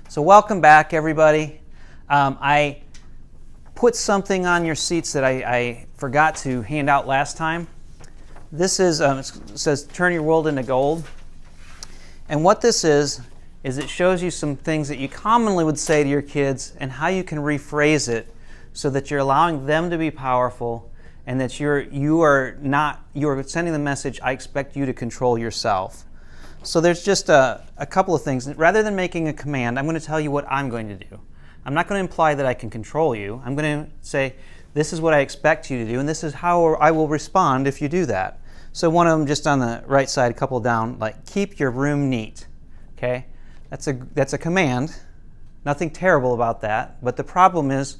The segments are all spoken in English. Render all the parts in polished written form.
So welcome back, everybody. I put something on your seats that I forgot to hand out last time. This is, it says, Turn Your World into Gold. And what this is it shows you some things that you commonly would say to your kids and how you can rephrase it so that you're allowing them to be powerful and that you are sending the message, I expect you to control yourself. So there's just a couple of things. Rather than making a command, I'm going to tell you what I'm going to do. I'm not going to imply that I can control you. I'm going to say, this is what I expect you to do, and this is how I will respond if you do that. So one of them just on the right side, a couple down, like keep your room neat. Okay? That's a command. Nothing terrible about that. But the problem is,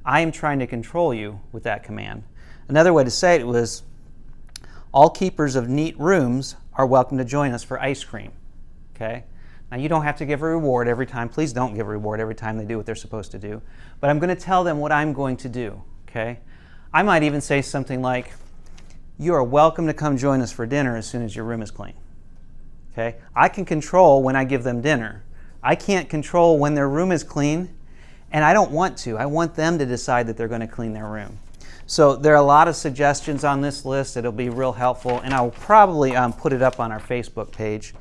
I am trying to control you with that command. Another way to say it was, all keepers of neat rooms are welcome to join us for ice cream. Okay? Now you don't have to give a reward every time. Please don't give a reward every time they do what they're supposed to do. But I'm going to tell them what I'm going to do. Okay? I might even say something like, you are welcome to come join us for dinner as soon as your room is clean. Okay? I can control when I give them dinner. I can't control when their room is clean, and I don't want to. I want them to decide that they're going to clean their room. So there are a lot of suggestions on this list. It'll be real helpful, and I'll probably put it up on our Facebook page.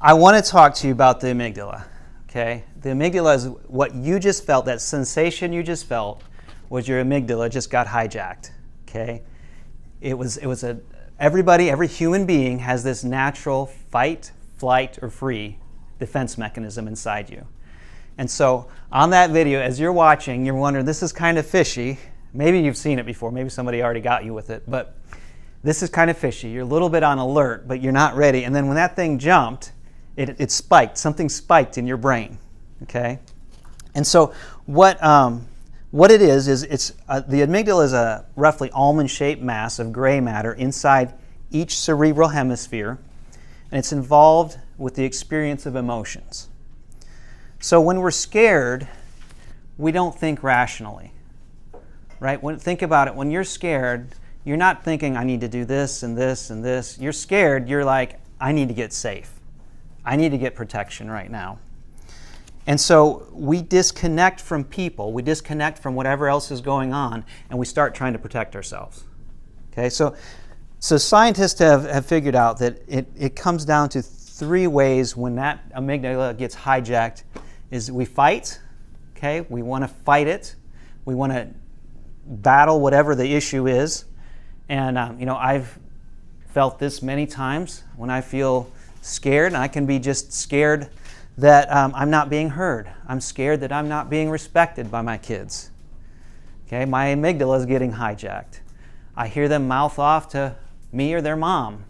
I want to talk to you about the amygdala. Okay? The amygdala is what you just felt, that sensation you just felt was your amygdala just got hijacked. Okay? Every human being has this natural fight, flight, or free defense mechanism inside you. And so on that video, as you're watching, you're wondering, this is kind of fishy. Maybe you've seen it before. Maybe somebody already got you with it. But this is kind of fishy. You're a little bit on alert, but you're not ready. And then when that thing jumped, it spiked. Something spiked in your brain. Okay? And so what it is it's the amygdala is a roughly almond-shaped mass of gray matter inside each cerebral hemisphere, and it's involved with the experience of emotions. So when we're scared, we don't think rationally, right? Think about it. When you're scared, you're not thinking, I need to do this and this and this. You're scared. You're like, I need to get safe. I need to get protection right now. And so we disconnect from people. We disconnect from whatever else is going on, and we start trying to protect ourselves. Okay, so scientists have figured out that it comes down to three ways when that amygdala gets hijacked. Is we fight, okay? We want to fight it. We want to battle whatever the issue is. And, I've felt this many times when I feel scared, and I can be just scared that I'm not being heard. I'm scared that I'm not being respected by my kids. Okay, my amygdala is getting hijacked. I hear them mouth off to me or their mom.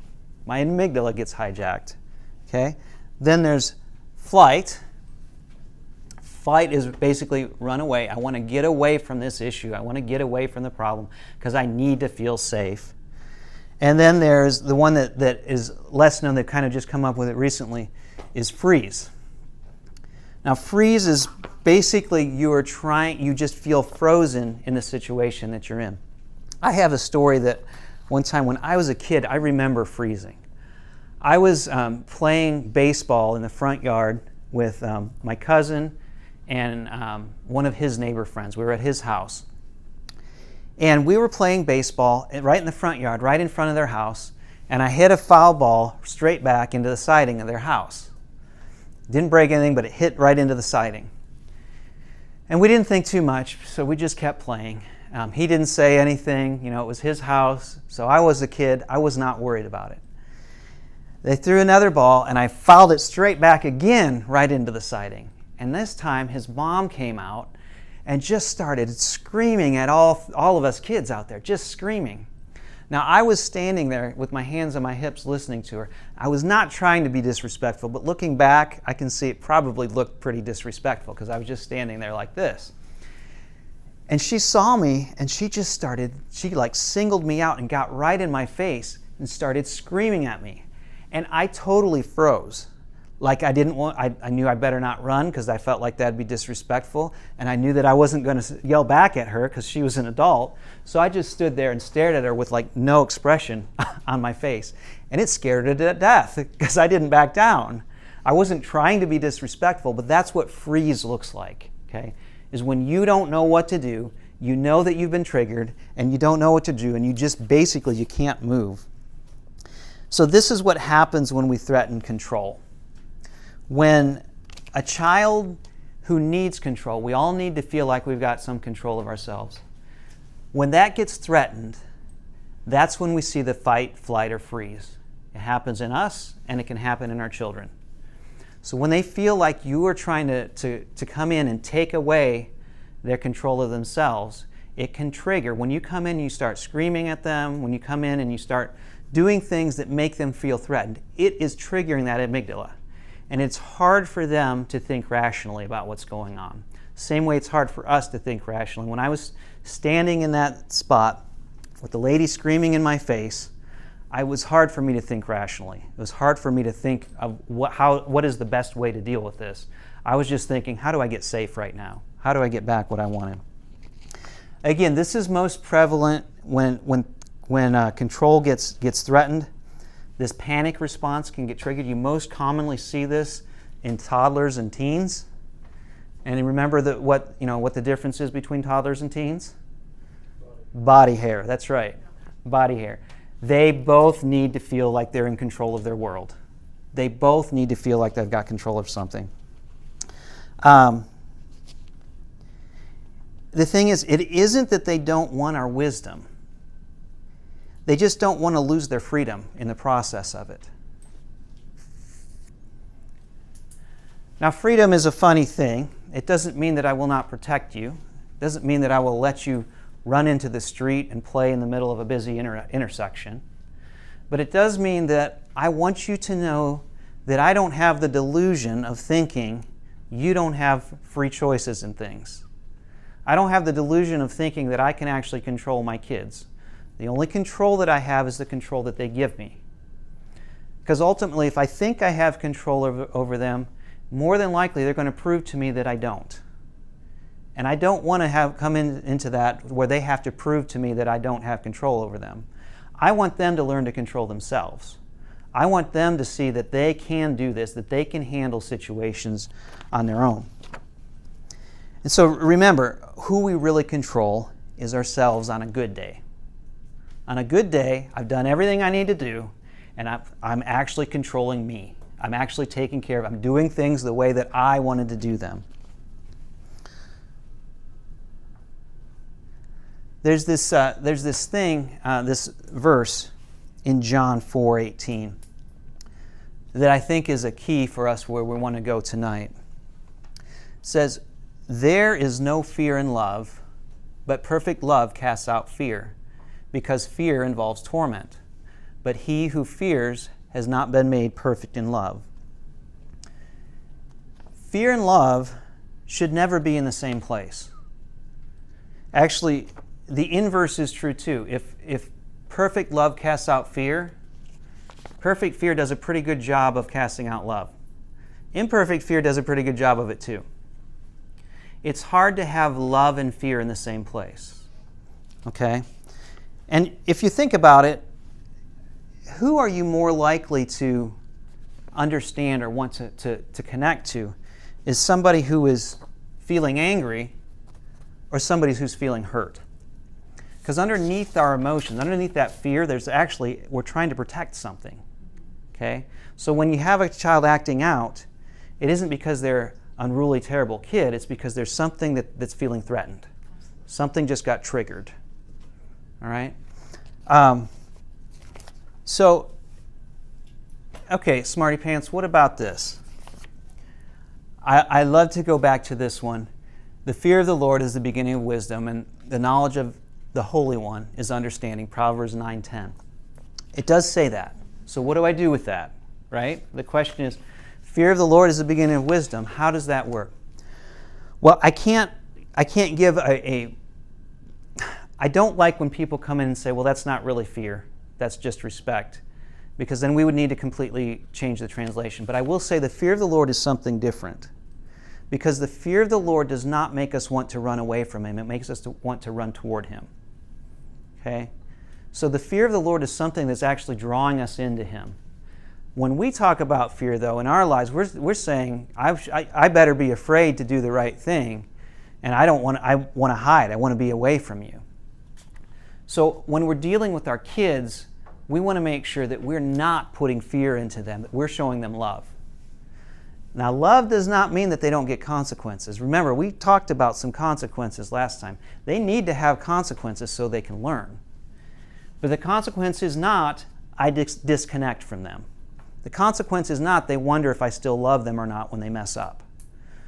My amygdala gets hijacked. Okay, then there's flight. Flight is basically run away. I want to get away from this issue. I want to get away from the problem because I need to feel safe. And then there's the one that is less known, they've kind of just come up with it recently, is freeze. Now freeze is basically you just feel frozen in the situation that you're in. I have a story that one time when I was a kid, I remember freezing. I was playing baseball in the front yard with my cousin and one of his neighbor friends. We were at his house. And we were playing baseball right in the front yard, right in front of their house, and I hit a foul ball straight back into the siding of their house. Didn't break anything, but it hit right into the siding. And we didn't think too much, so we just kept playing. He didn't say anything. It was his house, so I was a kid. I was not worried about it. They threw another ball, and I fouled it straight back again right into the siding. And this time, his mom came out and just started screaming at all of us kids out there, just screaming. Now, I was standing there with my hands on my hips listening to her. I was not trying to be disrespectful, but looking back, I can see it probably looked pretty disrespectful because I was just standing there like this. And she saw me, and she singled me out and got right in my face and started screaming at me. And I totally froze. Like I knew I better not run because I felt like that'd be disrespectful. And I knew that I wasn't going to yell back at her because she was an adult. So I just stood there and stared at her with no expression on my face. And it scared her to death because I didn't back down. I wasn't trying to be disrespectful, but that's what freeze looks like, okay? Is when you don't know what to do, you know that you've been triggered, and you don't know what to do, and you just basically, you can't move. So this is what happens when we threaten control. When a child who needs control, we all need to feel like we've got some control of ourselves. When that gets threatened, that's when we see the fight, flight, or freeze. It happens in us, and it can happen in our children. So when they feel like you are trying to come in and take away their control of themselves, it can trigger. When you come in and you start screaming at them, when you come in and you start doing things that make them feel threatened, it is triggering that amygdala. And it's hard for them to think rationally about what's going on. Same way it's hard for us to think rationally. When I was standing in that spot with the lady screaming in my face, it was hard for me to think rationally. It was hard for me to think of what is the best way to deal with this. I was just thinking, how do I get safe right now? How do I get back what I wanted? Again, this is most prevalent when control gets threatened. This panic response can get triggered. You most commonly see this in toddlers and teens. And remember what the difference is between toddlers and teens? Body hair. That's right. Body hair. They both need to feel like they're in control of their world. They both need to feel like they've got control of something. The thing is, it isn't that they don't want our wisdom. They just don't want to lose their freedom in the process of it. Now, freedom is a funny thing. It doesn't mean that I will not protect you. It doesn't mean that I will let you run into the street and play in the middle of a busy intersection. But it does mean that I want you to know that I don't have the delusion of thinking you don't have free choices in things. I don't have the delusion of thinking that I can actually control my kids. The only control that I have is the control that they give me. Because ultimately, if I think I have control over them, more than likely they're going to prove to me that I don't. And I don't want to come into that where they have to prove to me that I don't have control over them. I want them to learn to control themselves. I want them to see that they can do this, that they can handle situations on their own. And so remember, who we really control is ourselves on a good day. On a good day, I've done everything I need to do, and I'm actually controlling me. I'm actually taking care of, I'm doing things the way that I wanted to do them. There's this verse in John 4:18 that I think is a key for us where we want to go tonight. It says, "There is no fear in love, but perfect love casts out fear, because fear involves torment. But he who fears has not been made perfect in love." Fear and love should never be in the same place. Actually, the inverse is true too. If perfect love casts out fear, perfect fear does a pretty good job of casting out love. Imperfect fear does a pretty good job of it too. It's hard to have love and fear in the same place. Okay? And if you think about it, who are you more likely to understand or want to connect to? Is somebody who is feeling angry or somebody who's feeling hurt? Because underneath our emotions, underneath that fear, we're trying to protect something. Okay? So when you have a child acting out, it isn't because they're unruly, terrible kid, it's because there's something that's feeling threatened. Something just got triggered. All right? Okay, Smarty Pants, what about this? I love to go back to this one. The fear of the Lord is the beginning of wisdom, and the knowledge of the Holy One is understanding, Proverbs 9:10. It does say that. So what do I do with that, right? The question is, fear of the Lord is the beginning of wisdom. How does that work? Well, I can't give I don't like when people come in and say, well, that's not really fear. That's just respect. Because then we would need to completely change the translation. But I will say the fear of the Lord is something different. Because the fear of the Lord does not make us want to run away from Him. It makes us want to run toward Him. Okay? So the fear of the Lord is something that's actually drawing us into Him. When we talk about fear, though, in our lives, we're saying, I better be afraid to do the right thing, and I want to hide. I want to be away from you. So when we're dealing with our kids, we want to make sure that we're not putting fear into them, that we're showing them love. Now, love does not mean that they don't get consequences. Remember, we talked about some consequences last time. They need to have consequences so they can learn. But the consequence is not, I disconnect from them. The consequence is not, they wonder if I still love them or not when they mess up.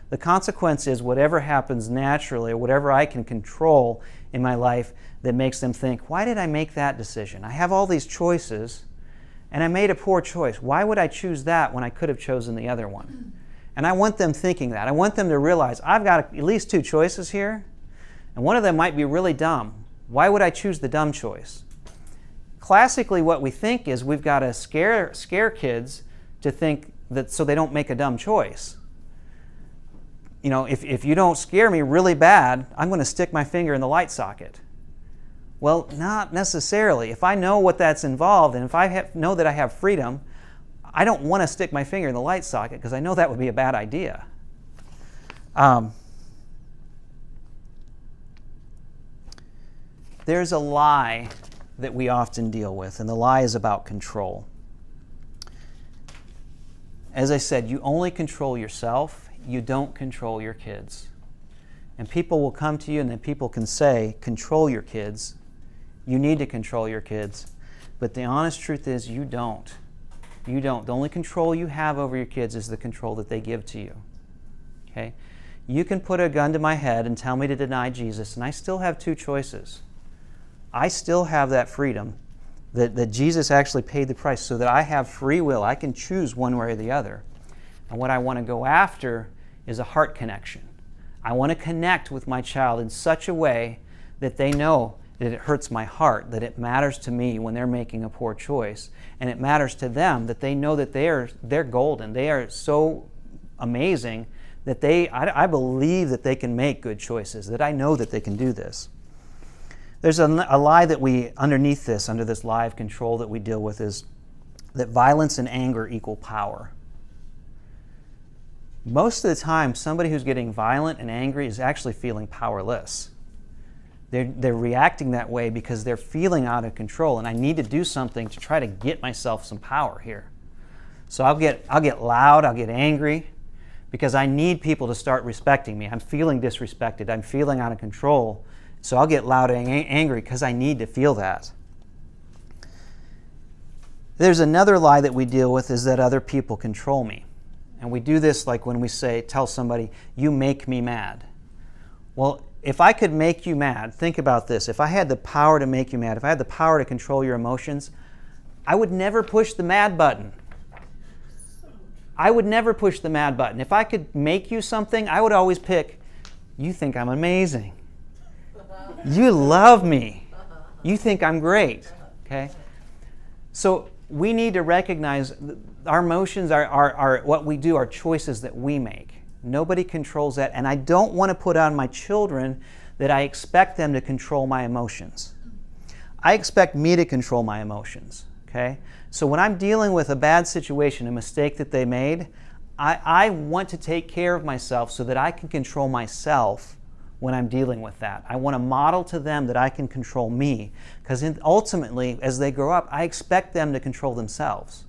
The consequence is whatever happens naturally, or whatever I can control in my life that makes them think, why did I make that decision? I have all these choices, and I made a poor choice. Why would I choose that when I could have chosen the other one? And I want them thinking that. I want them to realize, I've got at least two choices here, and one of them might be really dumb. Why would I choose the dumb choice? Classically, what we think is we've got to scare kids to think that so they don't make a dumb choice. You know, if you don't scare me really bad, I'm going to stick my finger in the light socket. Well, not necessarily. If I know what that's involved, and if I know that I have freedom, I don't want to stick my finger in the light socket because I know that would be a bad idea. There's a lie that we often deal with, and the lie is about control. As I said, you only control yourself. You don't control your kids. And people will come to you and then people can say, control your kids. You need to control your kids. But the honest truth is you don't. You don't. The only control you have over your kids is the control that they give to you. Okay? You can put a gun to my head and tell me to deny Jesus, and I still have two choices. I still have that freedom that Jesus actually paid the price so that I have free will. I can choose one way or the other. And what I want to go after is a heart connection. I want to connect with my child in such a way that they know that it hurts my heart, that it matters to me when they're making a poor choice, and it matters to them that they know that they're golden. They are so amazing that I believe that they can make good choices, that I know that they can do this. There's a lie that under this lie of control that we deal with is that violence and anger equal power. Most of the time, somebody who's getting violent and angry is actually feeling powerless. They're reacting that way because they're feeling out of control, and I need to do something to try to get myself some power here. So I'll get loud, I'll get angry, because I need people to start respecting me. I'm feeling disrespected, I'm feeling out of control, so I'll get loud and angry because I need to feel that. There's another lie that we deal with is that other people control me. And we do this like when we tell somebody, you make me mad. Well, if I could make you mad, think about this. If I had the power to make you mad, if I had the power to control your emotions, I would never push the mad button. I would never push the mad button. If I could make you something, I would always pick, you think I'm amazing. You love me. You think I'm great. Okay? So we need to recognize our emotions are what we do, our choices that we make. Nobody controls that, and I don't want to put on my children that I expect them to control my emotions. I expect me to control my emotions, okay? So when I'm dealing with a bad situation, a mistake that they made, I want to take care of myself so that I can control myself when I'm dealing with that. I want to model to them that I can control me, because ultimately, as they grow up, I expect them to control themselves.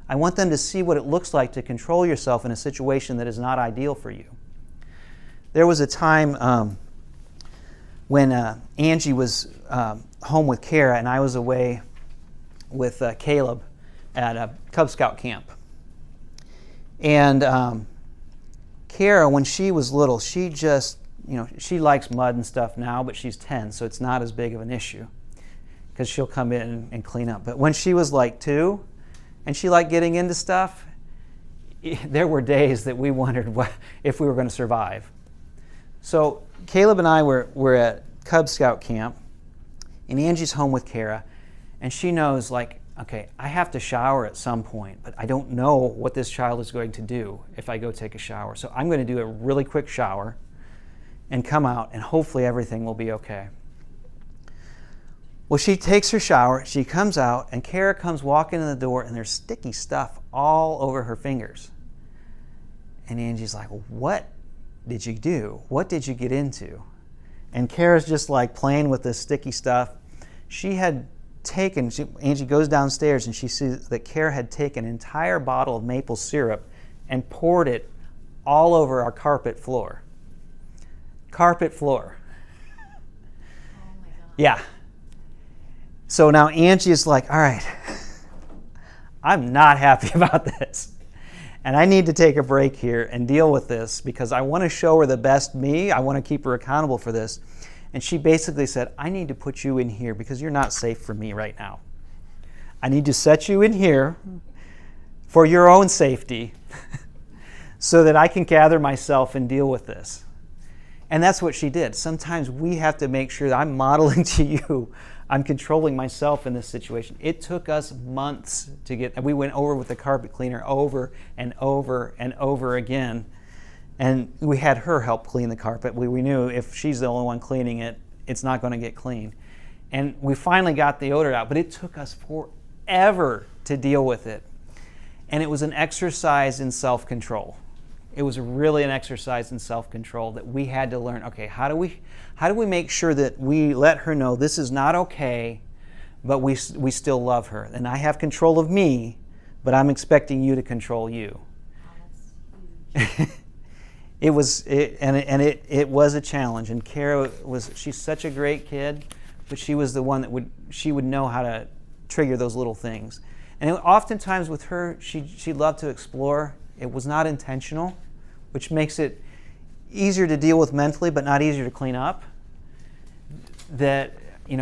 I want them to see what it looks like to control yourself in a situation that is not ideal for you. There was a time when Angie was home with Kara and I was away with Caleb at a Cub Scout camp. And Kara, when she was little, she just, she likes mud and stuff now, but she's 10, so it's not as big of an issue because she'll come in and clean up. But when she was like 2, and she liked getting into stuff, there were days that we wondered if we were going to survive. So Caleb and I were at Cub Scout camp, and Angie's home with Kara, and she knows, okay, I have to shower at some point, but I don't know what this child is going to do if I go take a shower. So I'm going to do a really quick shower and come out, and hopefully everything will be okay. Well, she takes her shower, she comes out, and Kara comes walking in the door, and there's sticky stuff all over her fingers. And Angie's like, what did you do? What did you get into? And Kara's just like playing with this sticky stuff. Angie goes downstairs and she sees that Kara had taken an entire bottle of maple syrup and poured it all over our carpet floor. Carpet floor. Oh my God. Yeah. So now Angie is like, all right, I'm not happy about this. And I need to take a break here and deal with this because I want to show her the best me. I want to keep her accountable for this. And she basically said, I need to put you in here because you're not safe for me right now. I need to set you in here for your own safety so that I can gather myself and deal with this. And that's what she did. Sometimes we have to make sure that I'm modeling to you. I'm controlling myself in this situation. It took us months to get, and we went over with the carpet cleaner over and over and over again. And we had her help clean the carpet. We knew if she's the only one cleaning it, it's not going to get clean. And we finally got the odor out, but it took us forever to deal with it. And it was an exercise in self-control. It was really an exercise in self-control that we had to learn, okay, how do we make sure that we let her know this is not okay, but we still love her. And I have control of me, but I'm expecting you to control you. Oh, that's huge. It was a challenge. And Kara she's such a great kid, but she was the one that would know how to trigger those little things. And oftentimes with her, she loved to explore. It was not intentional, which makes it easier to deal with mentally, but not easier to clean up. That,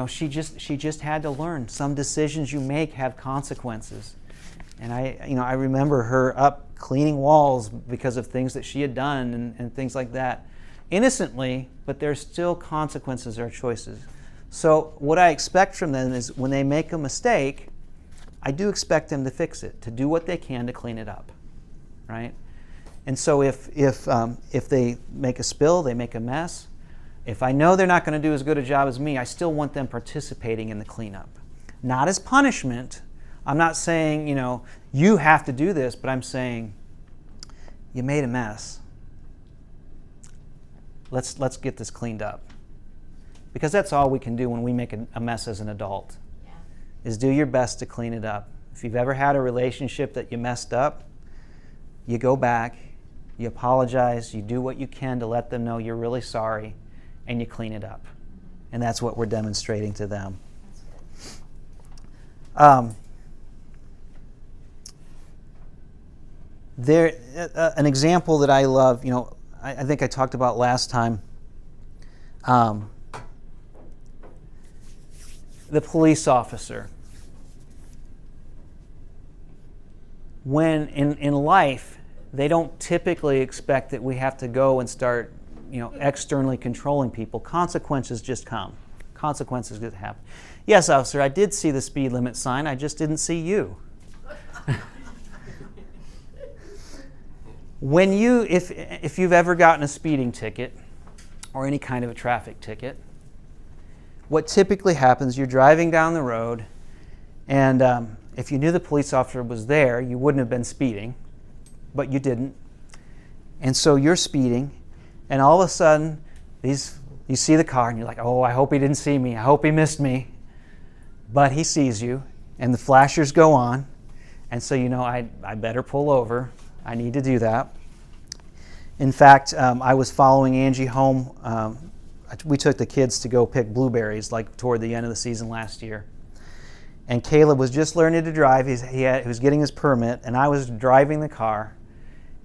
she just had to learn. Some decisions you make have consequences. And I remember her up cleaning walls because of things that she had done and things like that. Innocently, but there's still consequences or choices. So what I expect from them is when they make a mistake, I do expect them to fix it, to do what they can to clean it up, right? And so if they make a spill, they make a mess, if I know they're not going to do as good a job as me, I still want them participating in the cleanup. Not as punishment. I'm not saying, you have to do this, but I'm saying, you made a mess. Let's get this cleaned up. Because that's all we can do when we make a mess as an adult, is do your best to clean it up. If you've ever had a relationship that you messed up, you go back, you apologize, you do what you can to let them know you're really sorry, and you clean it up. And that's what we're demonstrating to them. An example that I love, I think I talked about last time, the police officer. When in life, they don't typically expect that we have to go and start, externally controlling people. Consequences just come. Consequences just happen. Yes, officer, I did see the speed limit sign. I just didn't see you. If you've ever gotten a speeding ticket or any kind of a traffic ticket, what typically happens, you're driving down the road, and if you knew the police officer was there, you wouldn't have been speeding, but you didn't. And so you're speeding, and all of a sudden, you see the car, and you're like, oh, I hope he didn't see me. I hope he missed me. But he sees you, and the flashers go on, and so I better pull over. I need to do that. In fact, I was following Angie home. We took the kids to go pick blueberries toward the end of the season last year. And Caleb was just learning to drive. He was getting his permit, and I was driving the car.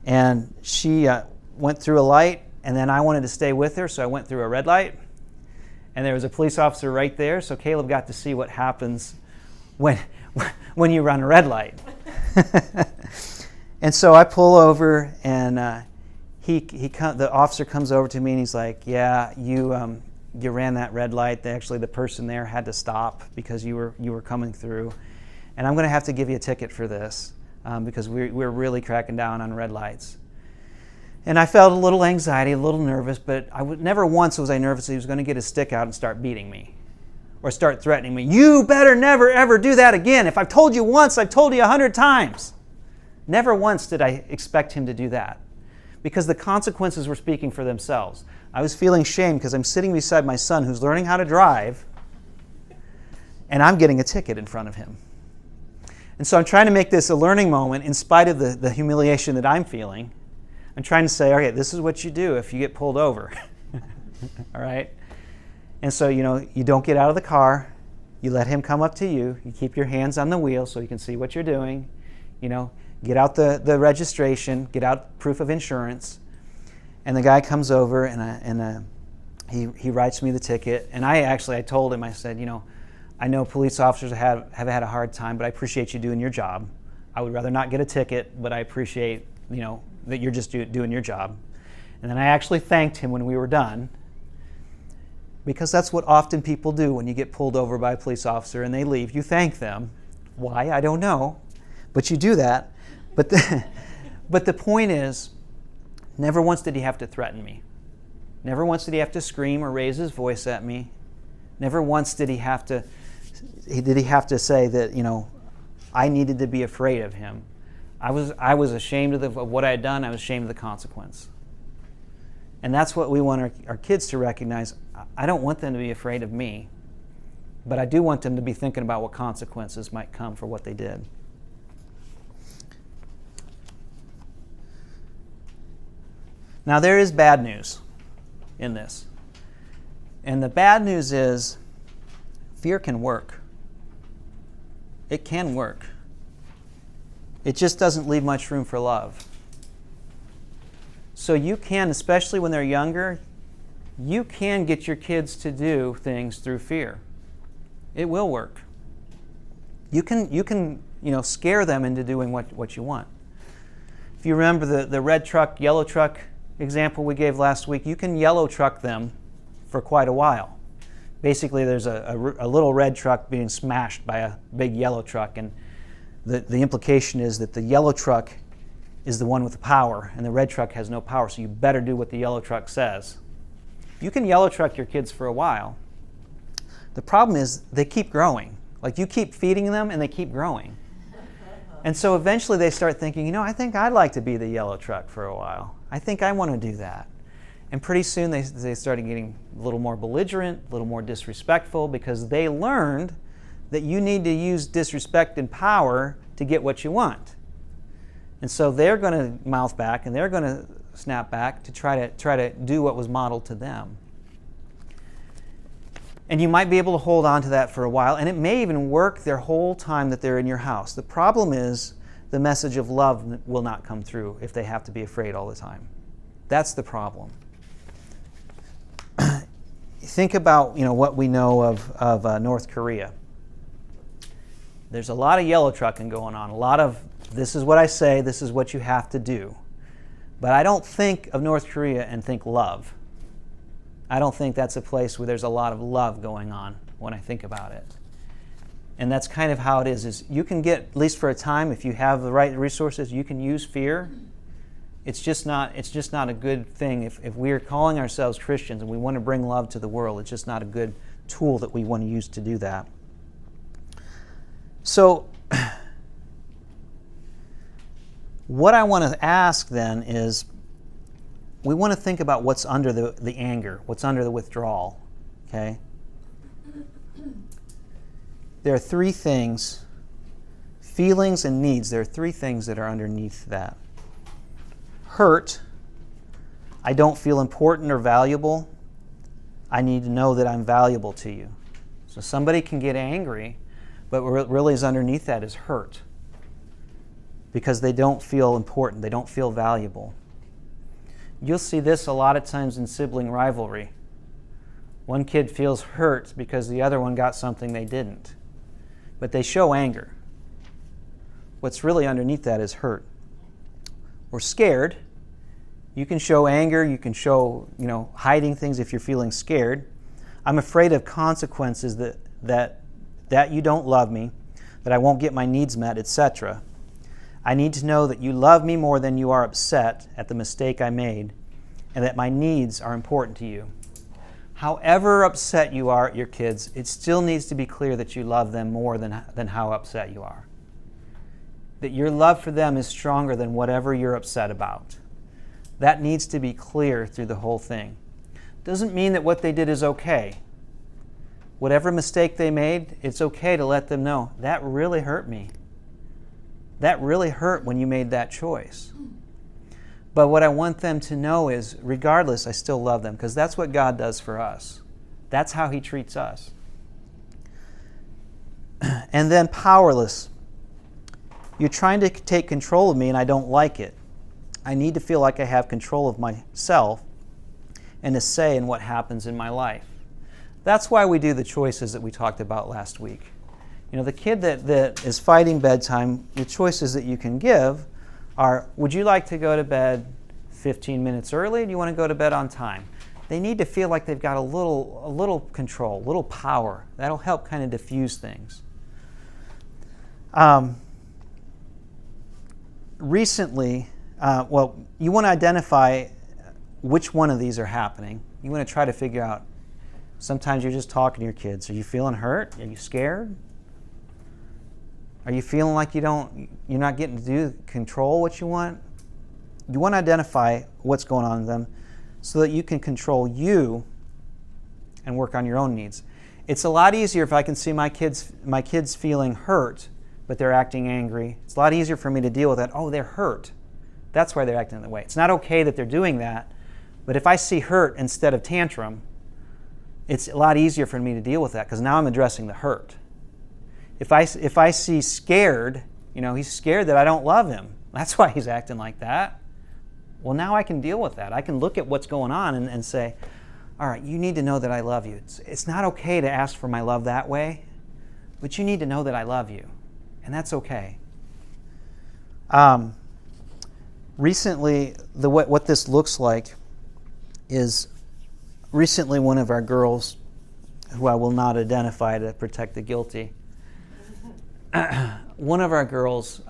And she went through a light, and then I wanted to stay with her, so I went through a red light. And there was a police officer right there, so Caleb got to see what happens when you run a red light. And so I pull over, and the officer comes over to me, and he's like, "Yeah, you ran that red light. Actually, the person there had to stop because you were coming through, and I'm going to have to give you a ticket for this because we're really cracking down on red lights." And I felt a little anxiety, a little nervous, but never once was I nervous that he was going to get his stick out and start beating me. or start threatening me. You better never, ever do that again. If I've told you once, I've told you 100 times. Never once did I expect him to do that, because the consequences were speaking for themselves. I was feeling shame because I'm sitting beside my son who's learning how to drive, and I'm getting a ticket in front of him. And so I'm trying to make this a learning moment in spite of the humiliation that I'm feeling. I'm trying to say, okay, this is what you do if you get pulled over. All right? And so, you don't get out of the car. You let him come up to you. You keep your hands on the wheel so he can see what you're doing. Get out the registration, get out proof of insurance. And the guy comes over and he writes me the ticket. And I told him, I said, I know police officers have had a hard time, but I appreciate you doing your job. I would rather not get a ticket, but I appreciate, that you're just doing your job. And then I actually thanked him when we were done, because that's what often people do when you get pulled over by a police officer and they leave. You thank them. Why? I don't know. But you do that. But the point is, never once did he have to threaten me. Never once did he have to scream or raise his voice at me. Never once did he have to say that, I needed to be afraid of him. I was ashamed of what I had done. I was ashamed of the consequence. And that's what we want our kids to recognize. I don't want them to be afraid of me, but I do want them to be thinking about what consequences might come for what they did. Now, there is bad news in this. And the bad news is fear can work. It can work. It just doesn't leave much room for love. So you can, especially when they're younger, you can get your kids to do things through fear. It will work. You can scare them into doing what you want. If you remember the red truck, yellow truck example we gave last week, you can yellow truck them for quite a while. Basically, there's a little red truck being smashed by a big yellow truck, and the implication is that the yellow truck is the one with the power, and the red truck has no power, so you better do what the yellow truck says. You can yellow truck your kids for a while. The problem is they keep growing. Like, you keep feeding them, and they keep growing. And so eventually they start thinking, I think I'd like to be the yellow truck for a while. I think I want to do that. And pretty soon they started getting a little more belligerent, a little more disrespectful, because they learned that you need to use disrespect and power to get what you want. And so they're going to mouth back and they're going to snap back to try to do what was modeled to them. And you might be able to hold on to that for a while, and it may even work their whole time that they're in your house. The problem is the message of love will not come through if they have to be afraid all the time. That's the problem. Think about what we know of North Korea. There's a lot of yellow trucking going on. A lot of, this is what I say, this is what you have to do. But I don't think of North Korea and think love. I don't think that's a place where there's a lot of love going on when I think about it. And that's kind of how it is you can get, at least for a time, if you have the right resources, you can use fear. It's just not a good thing. If we're calling ourselves Christians and we want to bring love to the world, it's just not a good tool that we want to use to do that. So what I want to ask then is, we want to think about what's under the anger, what's under the withdrawal, okay? There are three things, feelings and needs, there are three things that are underneath that. Hurt, I don't feel important or valuable. I need to know that I'm valuable to you. So somebody can get angry, but what really is underneath that is hurt, because they don't feel important, they don't feel valuable. You'll see this a lot of times in sibling rivalry. One kid feels hurt because the other one got something they didn't, but they show anger. What's really underneath that is hurt. Or scared. You can show anger, you can show, hiding things if you're feeling scared. I'm afraid of consequences that you don't love me, that I won't get my needs met, etc. I need to know that you love me more than you are upset at the mistake I made, and that my needs are important to you. however upset you are at your kids, it still needs to be clear that you love them more than how upset you are. That your love for them is stronger than whatever you're upset about. That needs to be clear through the whole thing. Doesn't mean that what they did is okay. Whatever mistake they made, it's okay to let them know, that really hurt me. That really hurt when you made that choice. But what I want them to know is, regardless, I still love them, because that's what God does for us. That's how He treats us. And then powerless. You're trying to take control of me, and I don't like it. I need to feel like I have control of myself and a say in what happens in my life. That's why we do the choices that we talked about last week. The kid that is fighting bedtime, the choices that you can give are, would you like to go to bed 15 minutes early, or do you want to go to bed on time? They need to feel like they've got a little control, a little power. That'll help kind of diffuse things. Recently, you want to identify which one of these are happening. You want to try to figure out, sometimes you're just talking to your kids. Are you feeling hurt? Are you scared? Are you feeling like you're not getting to control what you want? You want to identify what's going on in them so that you can control you and work on your own needs. It's a lot easier if I can see my kids feeling hurt, but they're acting angry. It's a lot easier for me to deal with that. Oh, they're hurt. That's why they're acting that way. It's not okay that they're doing that, but if I see hurt instead of tantrum, it's a lot easier for me to deal with that, because now I'm addressing the hurt. If I see scared, he's scared that I don't love him. That's why he's acting like that. Well, now I can deal with that. I can look at what's going on and say, all right, you need to know that I love you. It's not okay to ask for my love that way, but you need to know that I love you, and that's okay. Recently, what this looks like is, recently one of our girls, who I will not identify to protect the guilty, one of our girls,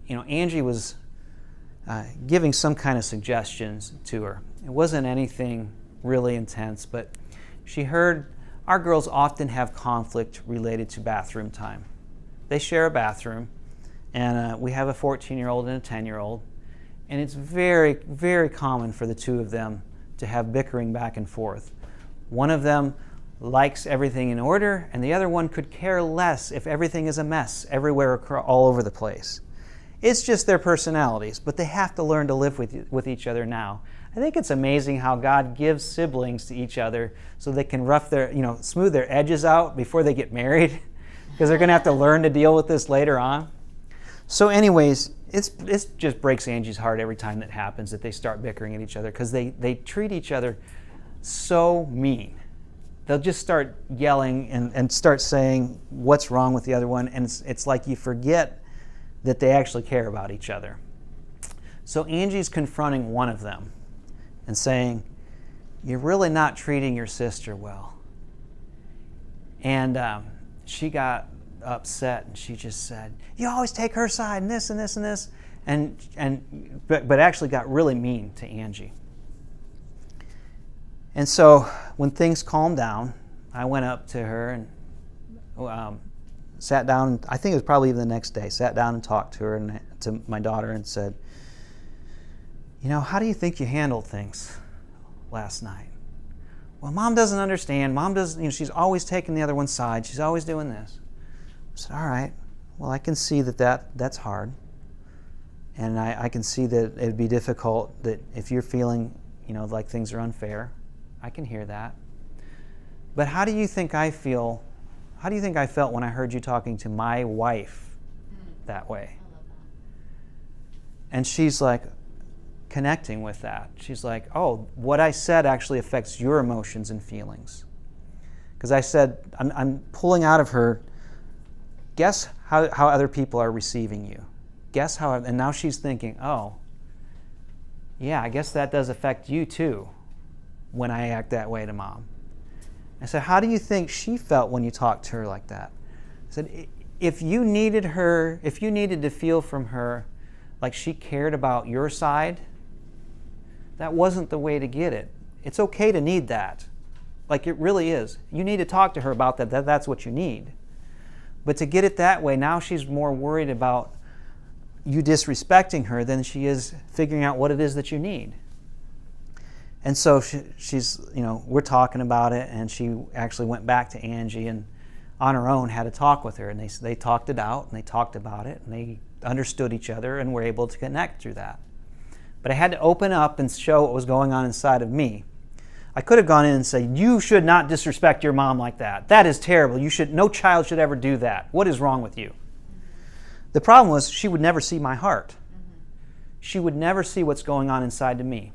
Angie was giving some kind of suggestions to her. It wasn't anything really intense, but she heard our girls often have conflict related to bathroom time. They share a bathroom, and we have a 14-year-old and a 10-year-old, and it's very, very common for the two of them to have bickering back and forth. One of them likes everything in order, and the other one could care less if everything is a mess everywhere, all over the place. It's just their personalities, but they have to learn to live with each other now. I think it's amazing how God gives siblings to each other so they can smooth their edges out before they get married, because they're going to have to learn to deal with this later on. So anyways, it just breaks Angie's heart every time that happens, that they start bickering at each other, because they treat each other so mean. They'll just start yelling and start saying what's wrong with the other one, and it's like you forget that they actually care about each other. So Angie's confronting one of them and saying, you're really not treating your sister well. And she got upset, and she just said, you always take her side, and this and this and this, but actually got really mean to Angie. And so when things calmed down, I went up to her and sat down. I think it was probably even the next day. Sat down and talked to her and to my daughter and said, how do you think you handled things last night? Well, Mom doesn't understand. Mom doesn't, she's always taking the other one's side. She's always doing this. I said, all right. Well, I can see that's hard. And I can see that it'd be difficult, that if you're feeling, like things are unfair. I can hear that. But how do you think I feel? How do you think I felt when I heard you talking to my wife that way? I love that. And she's like connecting with that. She's like, oh, what I said actually affects your emotions and feelings. Because I said, I'm pulling out of her, guess how other people are receiving you. Guess how, and now she's thinking, oh, yeah, I guess that does affect you too when I act that way to Mom. I said, how do you think she felt when you talked to her like that? I said, if you needed to feel from her like she cared about your side, that wasn't the way to get it. It's okay to need that, Like it really is. You need to talk to her about that. That's what you need. But to get it that way, now she's more worried about you disrespecting her than she is figuring out what it is that you need. And so she's, we're talking about it, and she actually went back to Angie and on her own had a talk with her, and they talked it out, and they talked about it, and they understood each other and were able to connect through that. But I had to open up and show what was going on inside of me. I could have gone in and said, you should not disrespect your mom like that. That is terrible. No child should ever do that. What is wrong with you? The problem was she would never see my heart. She would never see what's going on inside of me.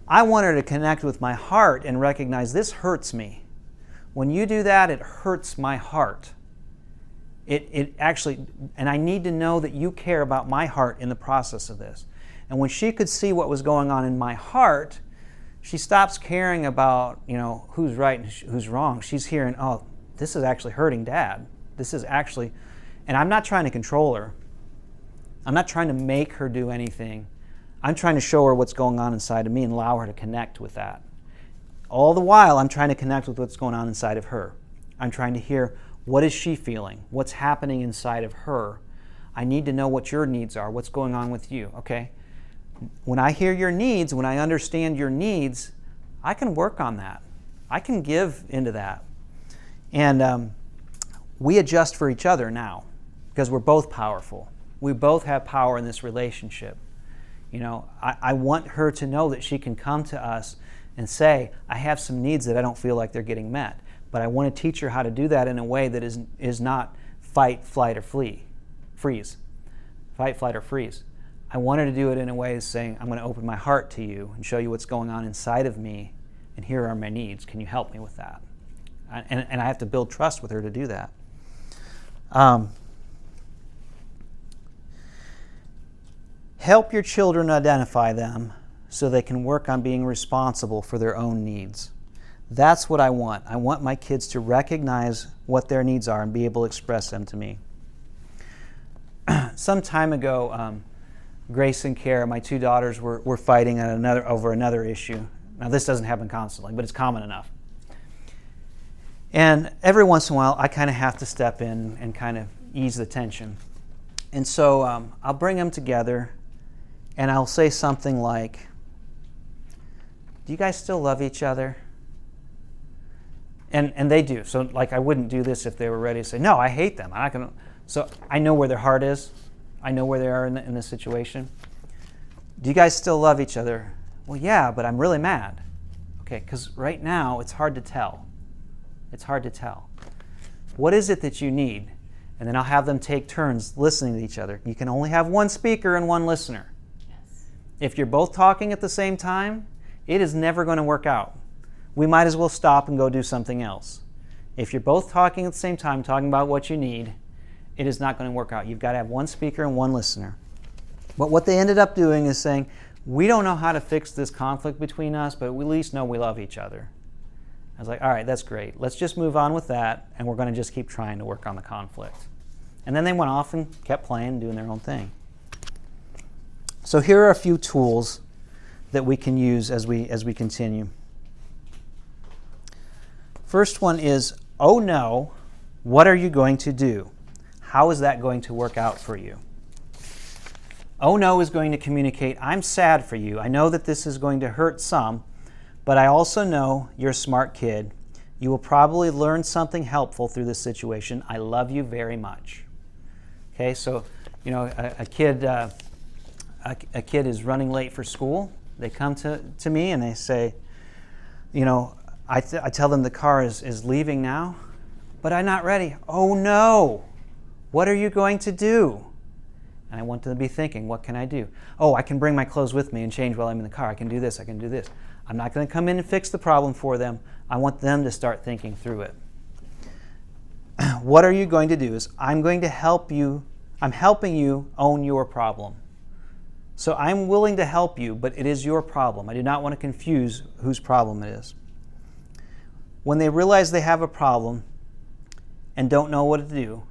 I want her to connect with my heart and recognize this hurts me. When you do that, it hurts my heart. It actually, and I need to know that you care about my heart in the process of this. And when she could see what was going on in my heart, she stops caring about, who's right and who's wrong. She's hearing, oh, this is actually hurting Dad. This is actually, and I'm not trying to control her. I'm not trying to make her do anything. I'm trying to show her what's going on inside of me and allow her to connect with that. All the while, I'm trying to connect with what's going on inside of her. I'm trying to hear, what is she feeling? What's happening inside of her? I need to know what your needs are. What's going on with you, okay? When I hear your needs, when I understand your needs, I can work on that. I can give into that. And we adjust for each other now because we're both powerful. We both have power in this relationship. I want her to know that she can come to us and say, I have some needs that I don't feel like they're getting met. But I want to teach her how to do that in a way that is not fight, flight, or freeze. Fight, flight, or freeze. I want her to do it in a way saying, I'm going to open my heart to you and show you what's going on inside of me, and here are my needs. Can you help me with that? And I have to build trust with her to do that. Help your children identify them so they can work on being responsible for their own needs. That's what I want. I want my kids to recognize what their needs are and be able to express them to me. Some time ago, Grace and Kara, my two daughters, were fighting over another issue. Now, this doesn't happen constantly, but it's common enough. And every once in a while, I kind of have to step in and kind of ease the tension. And so I'll bring them together, and I'll say something like, do you guys still love each other? And they do. So I wouldn't do this if they were ready to say, no, I hate them. I'm not going to. So I know where their heart is. I know where they are in this situation. Do you guys still love each other? Well, yeah, but I'm really mad. Okay, because right now it's hard to tell. It's hard to tell. What is it that you need? And then I'll have them take turns listening to each other. You can only have one speaker and one listener. Yes. If you're both talking at the same time, it is never going to work out. We might as well stop and go do something else. If you're both talking at the same time, talking about what you need, it is not going to work out. You've got to have one speaker and one listener. But what they ended up doing is saying, we don't know how to fix this conflict between us, but we at least know we love each other. I was like, all right, that's great. Let's just move on with that, and we're going to just keep trying to work on the conflict. And then they went off and kept playing, doing their own thing. So here are a few tools that we can use as we continue. First one is, oh no, what are you going to do? How is that going to work out for you? Oh no is going to communicate, I'm sad for you. I know that this is going to hurt some, but I also know you're a smart kid. You will probably learn something helpful through this situation. I love you very much. Okay, so a kid is running late for school. They come to me and they say, I tell them the car is leaving now, but I'm not ready. Oh no, what are you going to do? And I want them to be thinking, what can I do? Oh, I can bring my clothes with me and change while I'm in the car. I can do this, I can do this. I'm not going to come in and fix the problem for them. I want them to start thinking through it. What are you going to do is I'm going to help you. I'm helping you own your problem. So I'm willing to help you, but it is your problem. I do not want to confuse whose problem it is. When they realize they have a problem and don't know what to do,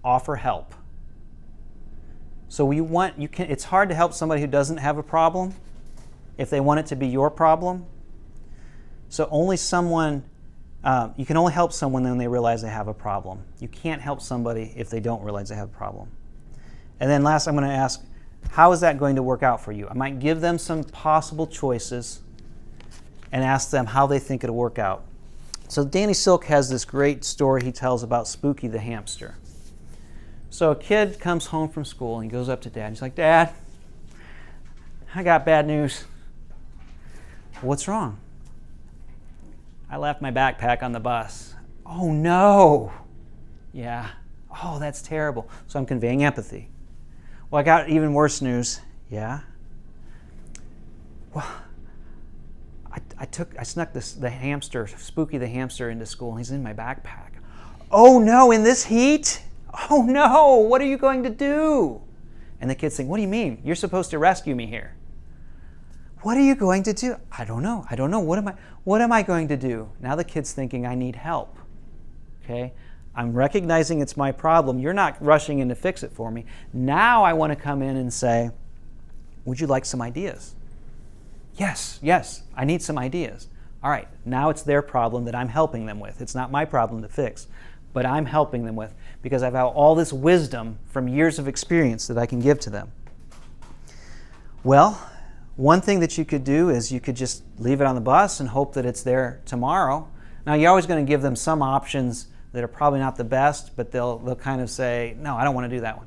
offer help. So it's hard to help somebody who doesn't have a problem if they want it to be your problem. So only someone, you can only help someone when they realize they have a problem. You can't help somebody if they don't realize they have a problem. And then last, I'm going to ask, how is that going to work out for you? I might give them some possible choices and ask them how they think it'll work out. So Danny Silk has this great story he tells about Spooky the hamster. So a kid comes home from school and he goes up to Dad. He's like, Dad, I got bad news. What's wrong? I left my backpack on the bus. Oh no. Yeah. Oh, that's terrible. So I'm conveying empathy. Well, I got even worse news. Yeah. Well, I snuck the hamster, Spooky the hamster, into school, and he's in my backpack. Oh no, in this heat? Oh no, what are you going to do? And the kid's saying, what do you mean? You're supposed to rescue me here. What are you going to do? I don't know. What am I going to do? Now the kid's thinking, I need help. Okay? I'm recognizing it's my problem. You're not rushing in to fix it for me. Now I want to come in and say, would you like some ideas? Yes, I need some ideas. All right, now it's their problem that I'm helping them with. It's not my problem to fix, but I'm helping them with because I've had all this wisdom from years of experience that I can give to them. Well, one thing that you could do is you could just leave it on the bus and hope that it's there tomorrow. Now, you're always going to give them some options that are probably not the best, but they'll kind of say, no, I don't want to do that one.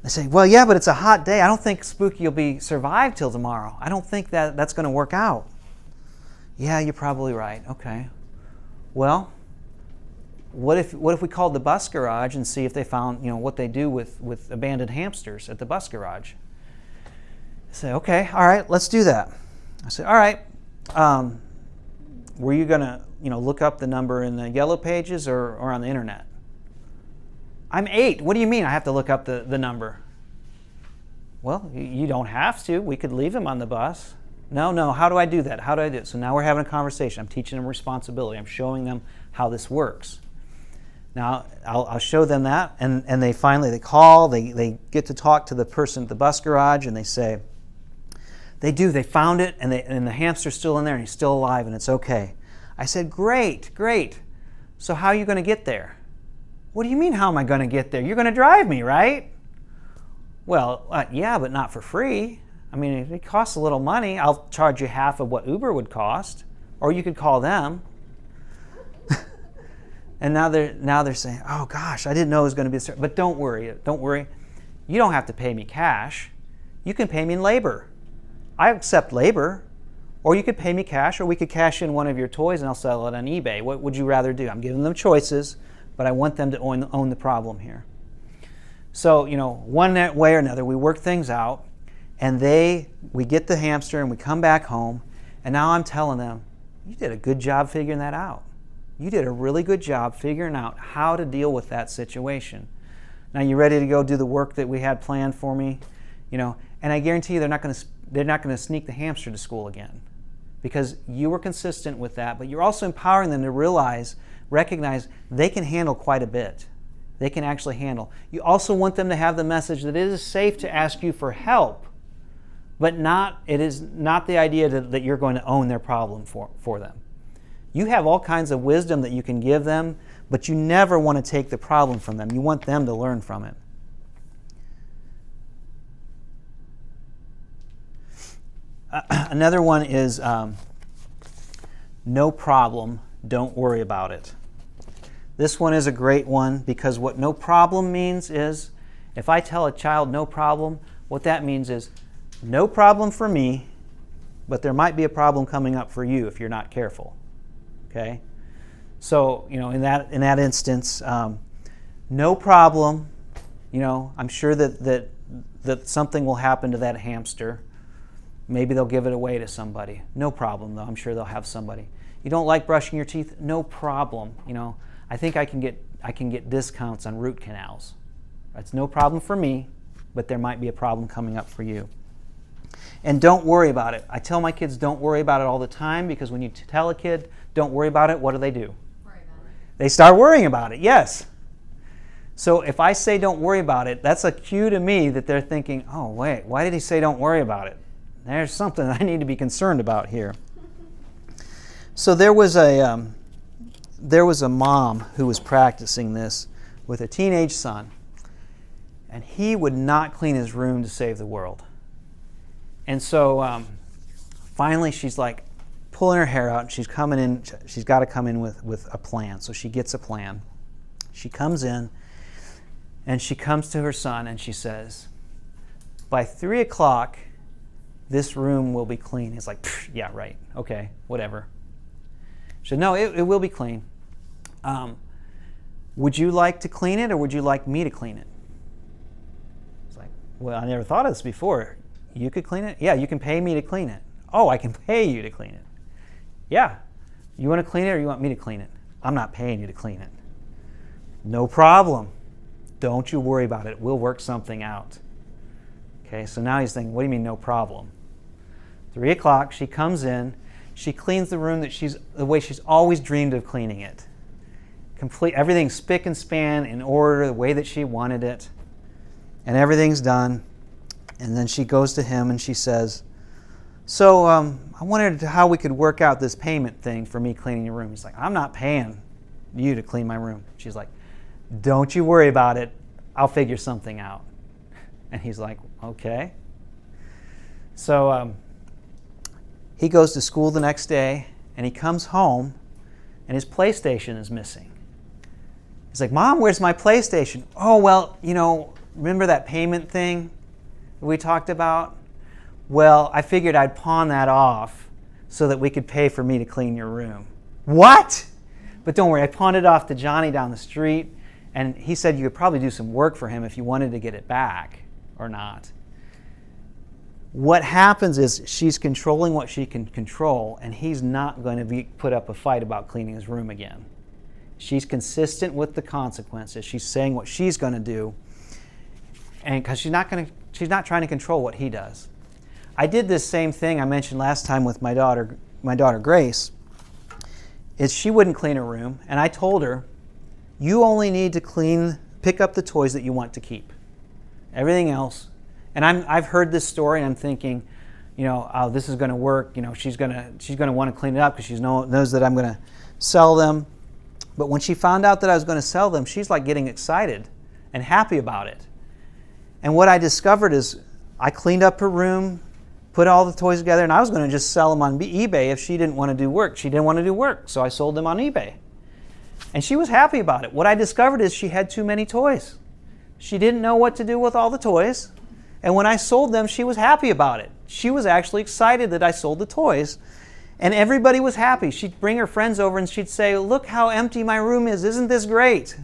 They say, well, yeah, but it's a hot day. I don't think Spooky will survive till tomorrow. I don't think that's going to work out. Yeah, you're probably right. Okay. Well, what if we called the bus garage and see if they found, what they do with abandoned hamsters at the bus garage? I say, okay, all right, let's do that. I say, all right, were you going to, look up the number in the yellow pages or on the internet? I'm 8. What do you mean I have to look up the number? Well, you don't have to. We could leave him on the bus. No, how do I do that? How do I do it? So now we're having a conversation. I'm teaching them responsibility. I'm showing them how this works. Now, I'll show them that, and they finally, they call, they get to talk to the person at the bus garage, and they say, they found it, and the hamster's still in there, and he's still alive, and it's okay. I said, great. So how are you going to get there? What do you mean, how am I going to get there? You're going to drive me, right? Well, yeah, but not for free. I mean, if it costs a little money, I'll charge you half of what Uber would cost, or you could call them. And now they're saying, oh gosh, I didn't know it was going to be. But don't worry. You don't have to pay me cash. You can pay me in labor. I accept labor. Or you could pay me cash, or we could cash in one of your toys and I'll sell it on eBay. What would you rather do? I'm giving them choices, but I want them to own the problem here. So, one way or another, we work things out, and we get the hamster and we come back home, and now I'm telling them, you did a good job figuring that out. You did a really good job figuring out how to deal with that situation. Now, you ready to go do the work that we had planned for me? And I guarantee you they're not going to sneak the hamster to school again, because you were consistent with that, but you're also empowering them to recognize they can handle quite a bit. They can actually handle. You also want them to have the message that it is safe to ask you for help, but it is not the idea that you're going to own their problem for them. You have all kinds of wisdom that you can give them, but you never want to take the problem from them. You want them to learn from it. Another one is no problem, don't worry about it. This one is a great one because what no problem means is, if I tell a child no problem, what that means is no problem for me, but there might be a problem coming up for you if you're not careful. Okay? So, in that instance, no problem, I'm sure that something will happen to that hamster. Maybe they'll give it away to somebody. No problem, though. I'm sure they'll have somebody. You don't like brushing your teeth? No problem. I think I can get discounts on root canals. That's no problem for me, but there might be a problem coming up for you. And don't worry about it. I tell my kids don't worry about it all the time, because when you tell a kid don't worry about it, what do? Worry about it. They start worrying about it, yes. So if I say don't worry about it, that's a cue to me that they're thinking, oh wait, why did he say don't worry about it? There's something I need to be concerned about here. So there was a mom who was practicing this with a teenage son, and he would not clean his room to save the world. And so finally she's like pulling her hair out, and she's coming in. She's got to come in with a plan. So she gets a plan. She comes in, and she comes to her son, and she says, by 3 o'clock, this room will be clean. He's like, yeah, right. Okay, whatever. She said, no, it will be clean. Would you like to clean it, or would you like me to clean it? It's like, well, I never thought of this before. You could clean it? Yeah, you can pay me to clean it. Oh, I can pay you to clean it. Yeah. You want to clean it, or you want me to clean it? I'm not paying you to clean it. No problem. Don't you worry about it. We'll work something out. Okay, so now he's thinking, what do you mean no problem? 3 o'clock, she comes in. She cleans the room the way she's always dreamed of cleaning it. Everything's spick and span, in order, the way that she wanted it. And everything's done. And then she goes to him and she says, so I wondered how we could work out this payment thing for me cleaning your room. He's like, I'm not paying you to clean my room. She's like, don't you worry about it. I'll figure something out. And he's like, okay. So he goes to school the next day, and he comes home, and his PlayStation is missing. He's like, Mom, where's my PlayStation? Oh, well, remember that payment thing that we talked about? Well, I figured I'd pawn that off so that we could pay for me to clean your room. What? But don't worry, I pawned it off to Johnny down the street, and he said you could probably do some work for him if you wanted to get it back or not. What happens is she's controlling what she can control, and he's not going to put up a fight about cleaning his room again. She's consistent with the consequences. She's saying what she's going to do, and because she's not trying to control what he does. I did this same thing I mentioned last time with my daughter Grace. Is she wouldn't clean her room, and I told her, you only need to pick up the toys that you want to keep. Everything else, and I've heard this story, and I'm thinking, oh, this is going to work. She's going to want to clean it up because she knows that I'm going to sell them. But when she found out that I was going to sell them, she's like getting excited and happy about it. And what I discovered is I cleaned up her room, put all the toys together, and I was going to just sell them on eBay if she didn't want to do work. She didn't want to do work, so I sold them on eBay. And she was happy about it. What I discovered is she had too many toys. She didn't know what to do with all the toys. And when I sold them, she was happy about it. She was actually excited that I sold the toys. And everybody was happy. She'd bring her friends over and she'd say, look how empty my room is. Isn't this great?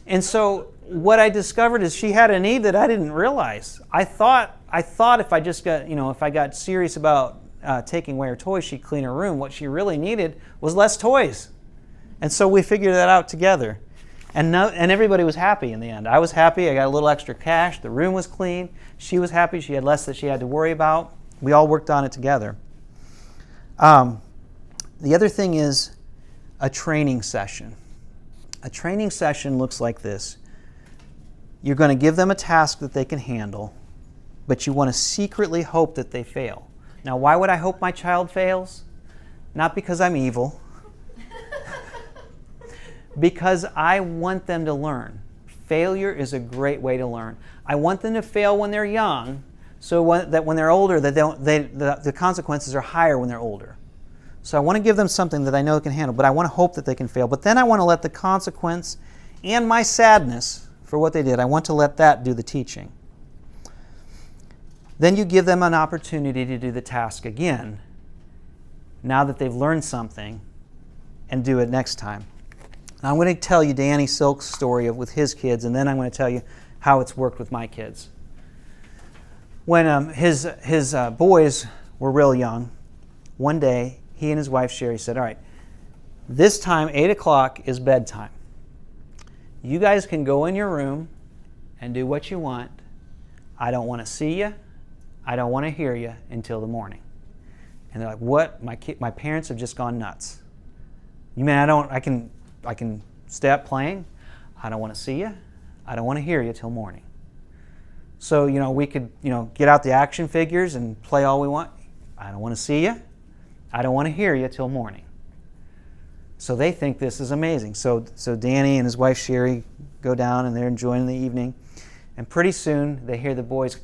And so what I discovered is she had a need that I didn't realize. I thought if I just got, if I got serious about taking away her toys, she'd clean her room. What she really needed was less toys. And so we figured that out together. And everybody was happy in the end. I was happy. I got a little extra cash. The room was clean. She was happy. She had less that she had to worry about. We all worked on it together. The other thing is a training session. A training session looks like this. You're going to give them a task that they can handle, but you want to secretly hope that they fail. Now, why would I hope my child fails? Not because I'm evil. Because I want them to learn. Failure is a great way to learn. I want them to fail when they're young, so that when they're older, the consequences are higher when they're older. So I want to give them something that I know they can handle, but I want to hope that they can fail. But then I want to let the consequence and my sadness for what they did, I want to let that do the teaching. Then you give them an opportunity to do the task again, now that they've learned something, and do it next time. Now, I'm going to tell you Danny Silk's story with his kids, and then I'm going to tell you how it's worked with my kids. When his boys were real young, one day he and his wife Sherry said, all right, this time, 8 o'clock is bedtime. You guys can go in your room and do what you want. I don't want to see you. I don't want to hear you until the morning. And they're like, what? My parents have just gone nuts. You mean I can stay up playing? I don't want to see you. I don't want to hear you till morning. So, we could, get out the action figures and play all we want. I don't want to see you. I don't want to hear you till morning. So they think this is amazing. So Danny and his wife Sherry go down and they're enjoying the evening. And pretty soon they hear the boys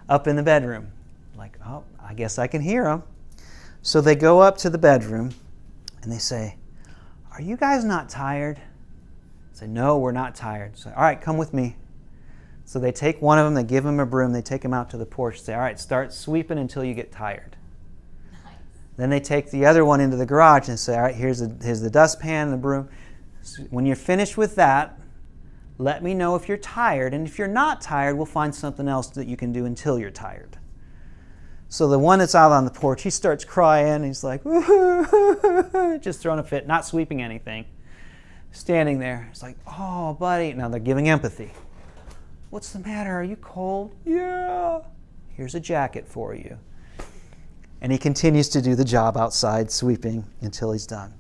up in the bedroom. Like, oh, I guess I can hear them. So they go up to the bedroom and they say, "Are you guys not tired?" I say, "No, we're not tired." So, "All right, come with me." So they take one of them, they give him a broom, they take him out to the porch and say, "All right, start sweeping until you get tired." Nice. Then they take the other one into the garage and say, "All right, here's the dustpan and the broom. So when you're finished with that, let me know if you're tired. And if you're not tired, we'll find something else that you can do until you're tired." So the one that's out on the porch, he starts crying. He's like, just throwing a fit, not sweeping anything. Standing there. It's like, "Oh, buddy." Now they're giving empathy. "What's the matter? Are you cold?" "Yeah." "Here's a jacket for you." And he continues to do the job outside, sweeping until he's done.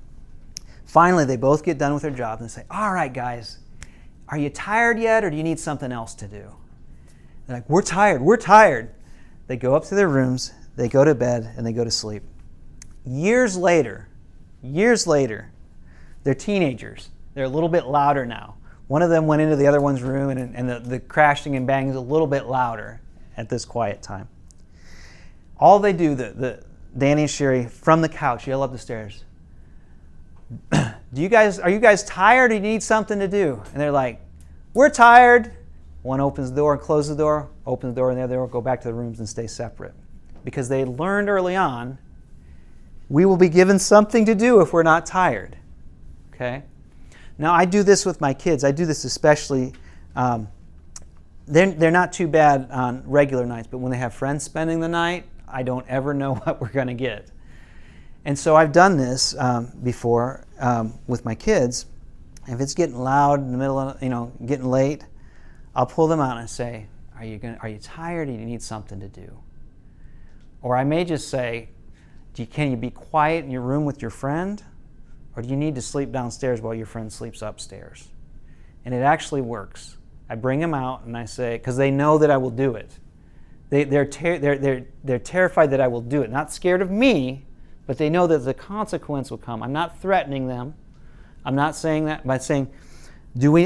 Finally, they both get done with their jobs and say, "All right, guys, are you tired yet, or do you need something else to do?" They're like, "We're tired, we're tired." They go up to their rooms, they go to bed, and they go to sleep. Years later, they're teenagers. They're a little bit louder now. One of them went into the other one's room, and the crashing and banging is a little bit louder at this quiet time. All they do, Danny and Sherry, from the couch, yell up the stairs, "Are you guys tired, or do you need something to do?" And they're like, "We're tired." One opens the door and closes the door, opens the door, and the other go back to the rooms and stay separate. Because they learned early on, we will be given something to do if we're not tired. Okay? Now, I do this with my kids. I do this especially, they're not too bad on regular nights, but when they have friends spending the night, I don't ever know what we're going to get. And so I've done this before with my kids. If it's getting loud in the middle of, getting late, I'll pull them out and say, are you tired, or do you need something to do? Or I may just say, can you be quiet in your room with your friend? Or do you need to sleep downstairs while your friend sleeps upstairs? And it actually works. I bring them out and I say, because they know that I will do it. They're terrified that I will do it. Not scared of me, but they know that the consequence will come. I'm not threatening them. I'm not saying that, but saying,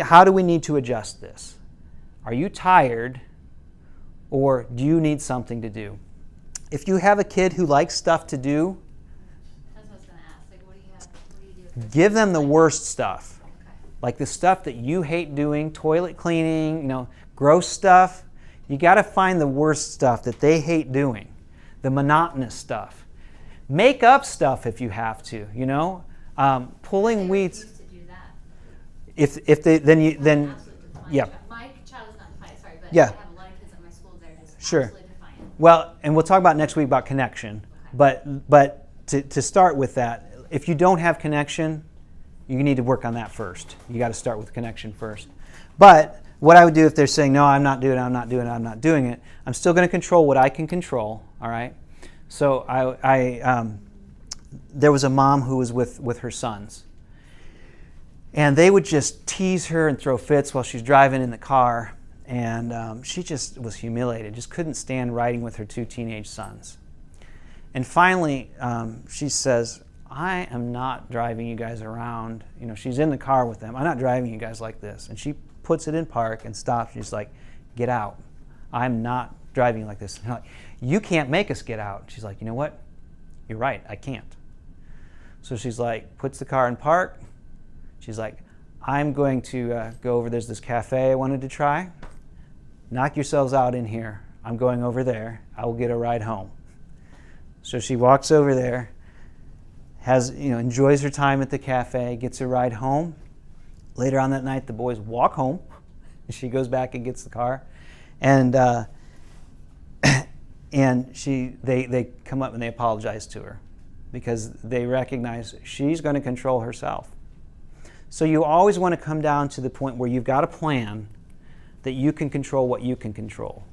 how do we need to adjust this? Are you tired, or do you need something to do? If you have a kid who likes stuff to do, that's what I was going to ask. Like, what do you do? Give them the worst stuff. Okay. Like the stuff that you hate doing, toilet cleaning, gross stuff. You got to find the worst stuff that they hate doing, the monotonous stuff. Make up stuff if you have to. Pulling weeds. To do that. If they then yeah. My child is not defiant, sorry, but Yeah. I have a lot of kids at my school that are just Sure. absolutely defiant. Well, and we'll talk about next week about connection. Okay. But to start with that, if you don't have connection, you need to work on that first. You got to start with connection first. But what I would do if they're saying, "No, I'm not doing it," I'm still going to control what I can control. All right. So there was a mom who was with her sons, and they would just tease her and throw fits while she's driving in the car, and she just was humiliated, just couldn't stand riding with her two teenage sons. And finally, she says, "I am not driving you guys around." She's in the car with them. "I'm not driving you guys like this." And she puts it in park and stops. She's like, "Get out. I'm not driving you like this." And I'm like, "You can't make us get out." She's like, "You know what? You're right. I can't." So she's like, puts the car in park. She's like, "I'm going to go over. There's this cafe I wanted to try. Knock yourselves out in here. I'm going over there. I will get a ride home." So she walks over there, enjoys her time at the cafe, gets a ride home. Later on that night, the boys walk home. She goes back and gets the car, and they come up and they apologize to her because they recognize she's going to control herself. So you always want to come down to the point where you've got a plan that you can control what you can control.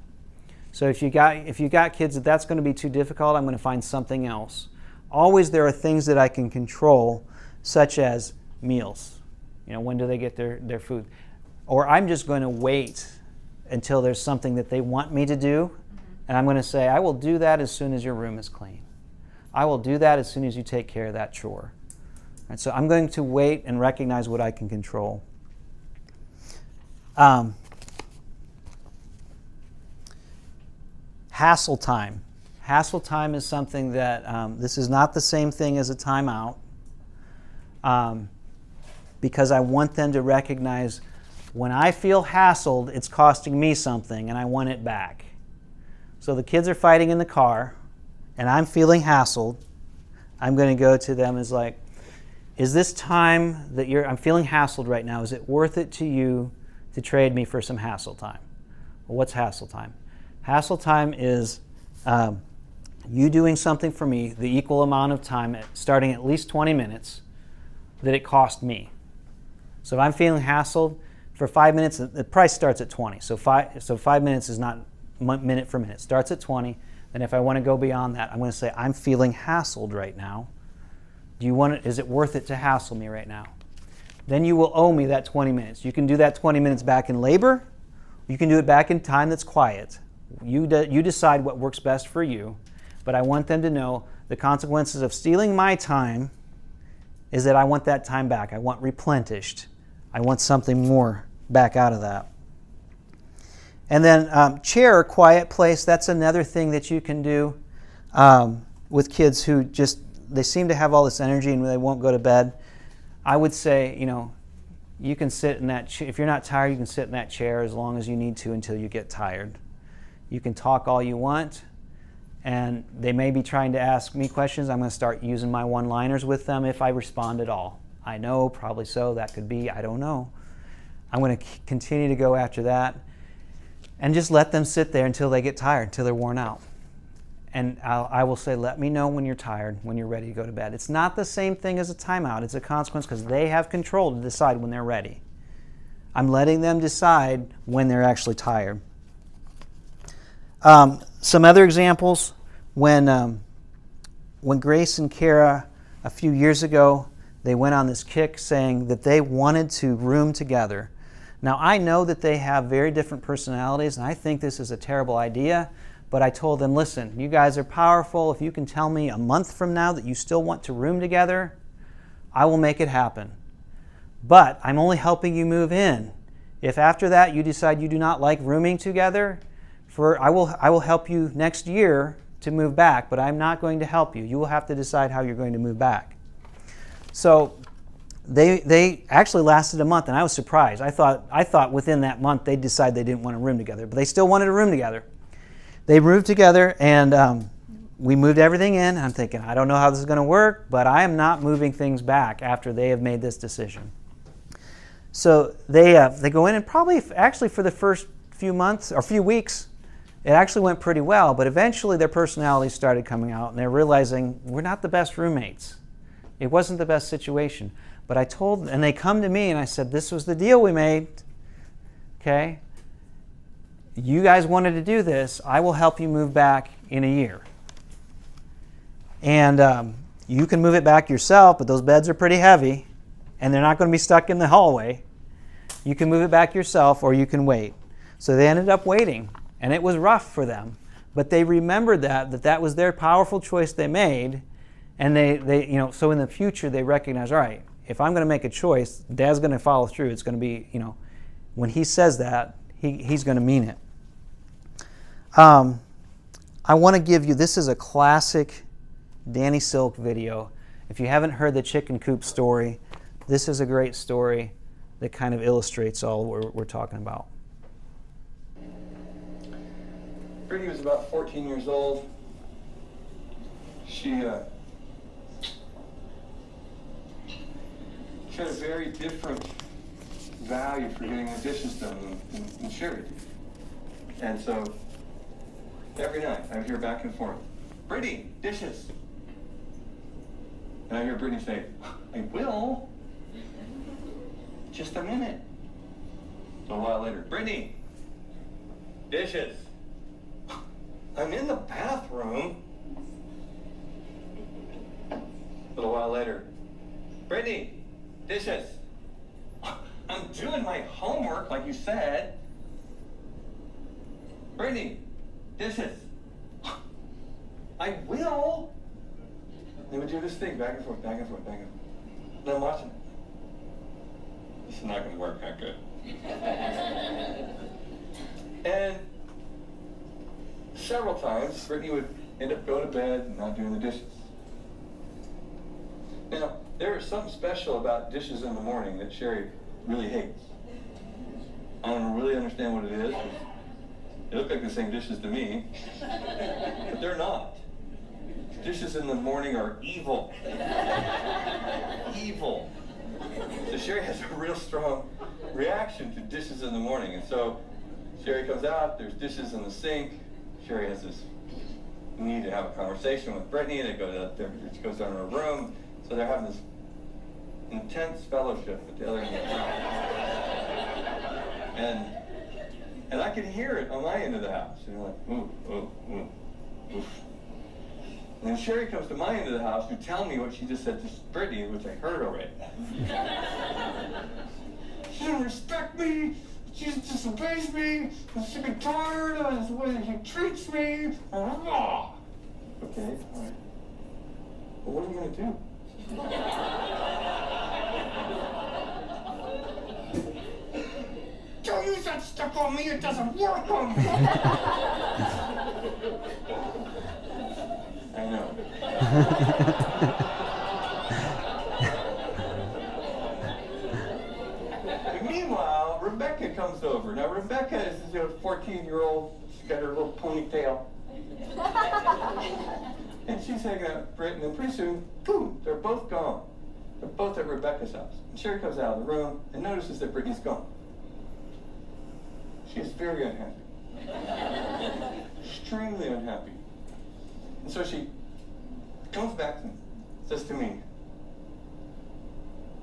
So if you got kids that's going to be too difficult, I'm going to find something else. Always there are things that I can control, such as meals. When do they get their food? Or I'm just going to wait until there's something that they want me to do, And I'm going to say, I will do that as soon as your room is clean. I will do that as soon as you take care of that chore. Right, so I'm going to wait and recognize what I can control. Hassle time. Hassle time is something that, this is not the same thing as a timeout, because I want them to recognize when I feel hassled, it's costing me something and I want it back. So the kids are fighting in the car and I'm feeling hassled. I'm going to go to them as like, is this time that I'm feeling hassled right now, is it worth it to you to trade me for some hassle time? Well, what's hassle time? Hassle time is you doing something for me the equal amount of time, starting at least 20 minutes, that it cost me. So if I'm feeling hassled for 5 minutes, the price starts at 20. So 5 minutes is not minute for minute. It starts at 20. And if I want to go beyond that, I'm going to say, I'm feeling hassled right now. Is it worth it to hassle me right now? Then you will owe me that 20 minutes. You can do that 20 minutes back in labor. You can do it back in time that's quiet. You decide what works best for you. But I want them to know the consequences of stealing my time is that I want that time back. I want replenished. I want something more back out of that. And then chair, quiet place, that's another thing that you can do with kids who just, they seem to have all this energy and they won't go to bed. I would say, you can sit in that, if you're not tired, you can sit in that chair as long as you need to until you get tired. You can talk all you want, and they may be trying to ask me questions. I'm going to start using my one-liners with them if I respond at all. I know, probably so, that could be, I don't know. I'm going to continue to go after that and just let them sit there until they get tired, until they're worn out. And I will say, let me know when you're tired, when you're ready to go to bed. It's not the same thing as a timeout. It's a consequence because they have control to decide when they're ready. I'm letting them decide when they're actually tired. Some other examples, when Grace and Kara, a few years ago, they went on this kick saying that they wanted to room together. Now, I know that they have very different personalities, and I think this is a terrible idea, but I told them, listen, you guys are powerful. If you can tell me a month from now that you still want to room together, I will make it happen. But I'm only helping you move in. If after that you decide you do not like rooming together, I will help you next year to move back, but I'm not going to help you. You will have to decide how you're going to move back. So they actually lasted a month, and I was surprised. I thought within that month they'd decide they didn't want to room together, but they still wanted to room together. They moved together, and we moved everything in. I'm thinking, I don't know how this is going to work, but I am not moving things back after they have made this decision. So they go in, and actually for the first few months or few weeks, it actually went pretty well, but eventually their personalities started coming out, and they're realizing we're not the best roommates. It wasn't the best situation. But I told them, and they come to me, and I said, this was the deal we made. Okay? You guys wanted to do this. I will help you move back in a year. And you can move it back yourself, but those beds are pretty heavy, and they're not going to be stuck in the hallway. You can move it back yourself, or you can wait. So they ended up waiting, and it was rough for them. But they remembered that was their powerful choice they made, and they so in the future they recognize, all right, if I'm going to make a choice, Dad's going to follow through. It's going to be, when he says that, he's going to mean it. I want to give you, this is a classic Danny Silk video. If you haven't heard the chicken coop story, this is a great story that kind of illustrates all we're talking about. Brittany was about 14 years old. She had a very different value for getting the dishes done than Sherry did. And so every night I would hear back and forth, Brittany, dishes. And I hear Brittany say, I will. Just a minute. So a while later, Brittany, dishes. I'm in the bathroom. A little while later, Brittany, dishes. I'm doing my homework like you said. Brittany, dishes. I will. They would do this thing back and forth, back and forth, back and forth. And I'm watching it. This is not going to work that good. And several times, Brittany would end up going to bed and not doing the dishes. Now, there is something special about dishes in the morning that Sherry really hates. I don't really understand what it is. They look like the same dishes to me, but they're not. Dishes in the morning are evil. Evil. So Sherry has a real strong reaction to dishes in the morning. And so Sherry comes out, there's dishes in the sink. Sherry has this need to have a conversation with Brittany. She goes down to her room. So they're having this intense fellowship at the other end of the house. And I can hear it on my end of the house. And you're like, ooh, ooh, ooh, oof. And then Sherry comes to my end of the house to tell me what she just said to Brittany, which I heard already. She doesn't respect me. She disobeys me. I'm sick and tired of the way he treats me. Okay, all right. Well, what are you going to do? Don't use that stuff on me. It doesn't work on me. I know. Meanwhile, Rebecca comes over. Now, Rebecca is a 14-year-old. She's got her little ponytail. And she's hanging out with Britt, and then pretty soon, boom, they're both gone. They're both at Rebecca's house. And Sherry comes out of the room and notices that Brittany's gone. She is very unhappy. Extremely unhappy. And so she comes back and says to me,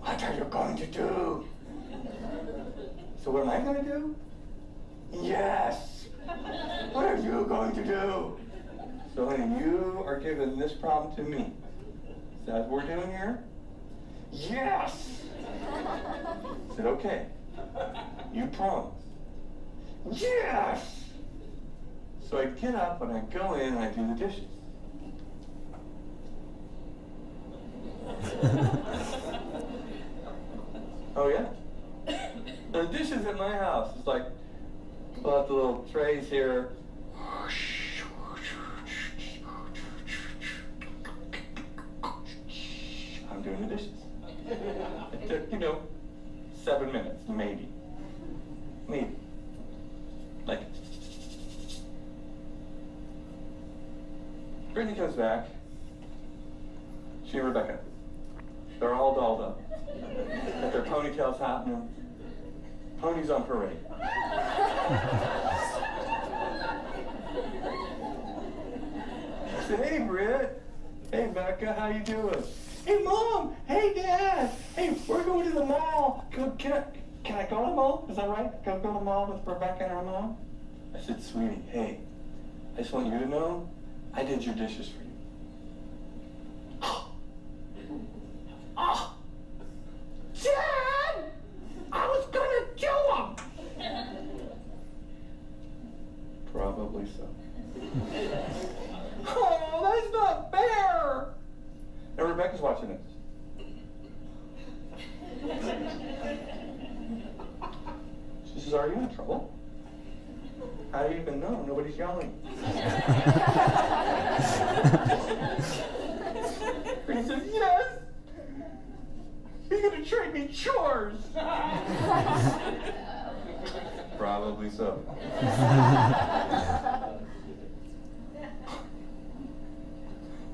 "What are you going to do?" So what am I going to do? Yes! What are you going to do? So honey, you are giving this problem to me. Is that what we're doing here? Yes! I said, okay. You promise. Yes! So I get up and I go in and I do the dishes. Oh yeah? The dishes at my house is like, pull out the little trays here. I'm doing the dishes. It took, 7 minutes, maybe. Maybe. Like, Brittany comes back. She and Rebecca. They're all dolled up. Got their ponytails happening. Ponies on parade. I said, "Hey, Britt. Hey, Becca, how you doing?" "Hey, Mom. Hey, Dad. Hey, we're going to the mall. Can I go to the mall? Is that right? Can I go to the mall with Rebecca and her mom?" I said, "Sweetie, hey, I just want you to know I did your dishes for you." Oh, Dad! I was gonna do them! Probably so. Oh, that's not fair! And Rebecca's watching this. She says, "Are you in trouble? How do you even know? Nobody's yelling." He says, "Yes! You're gonna trade me chores!" Probably so.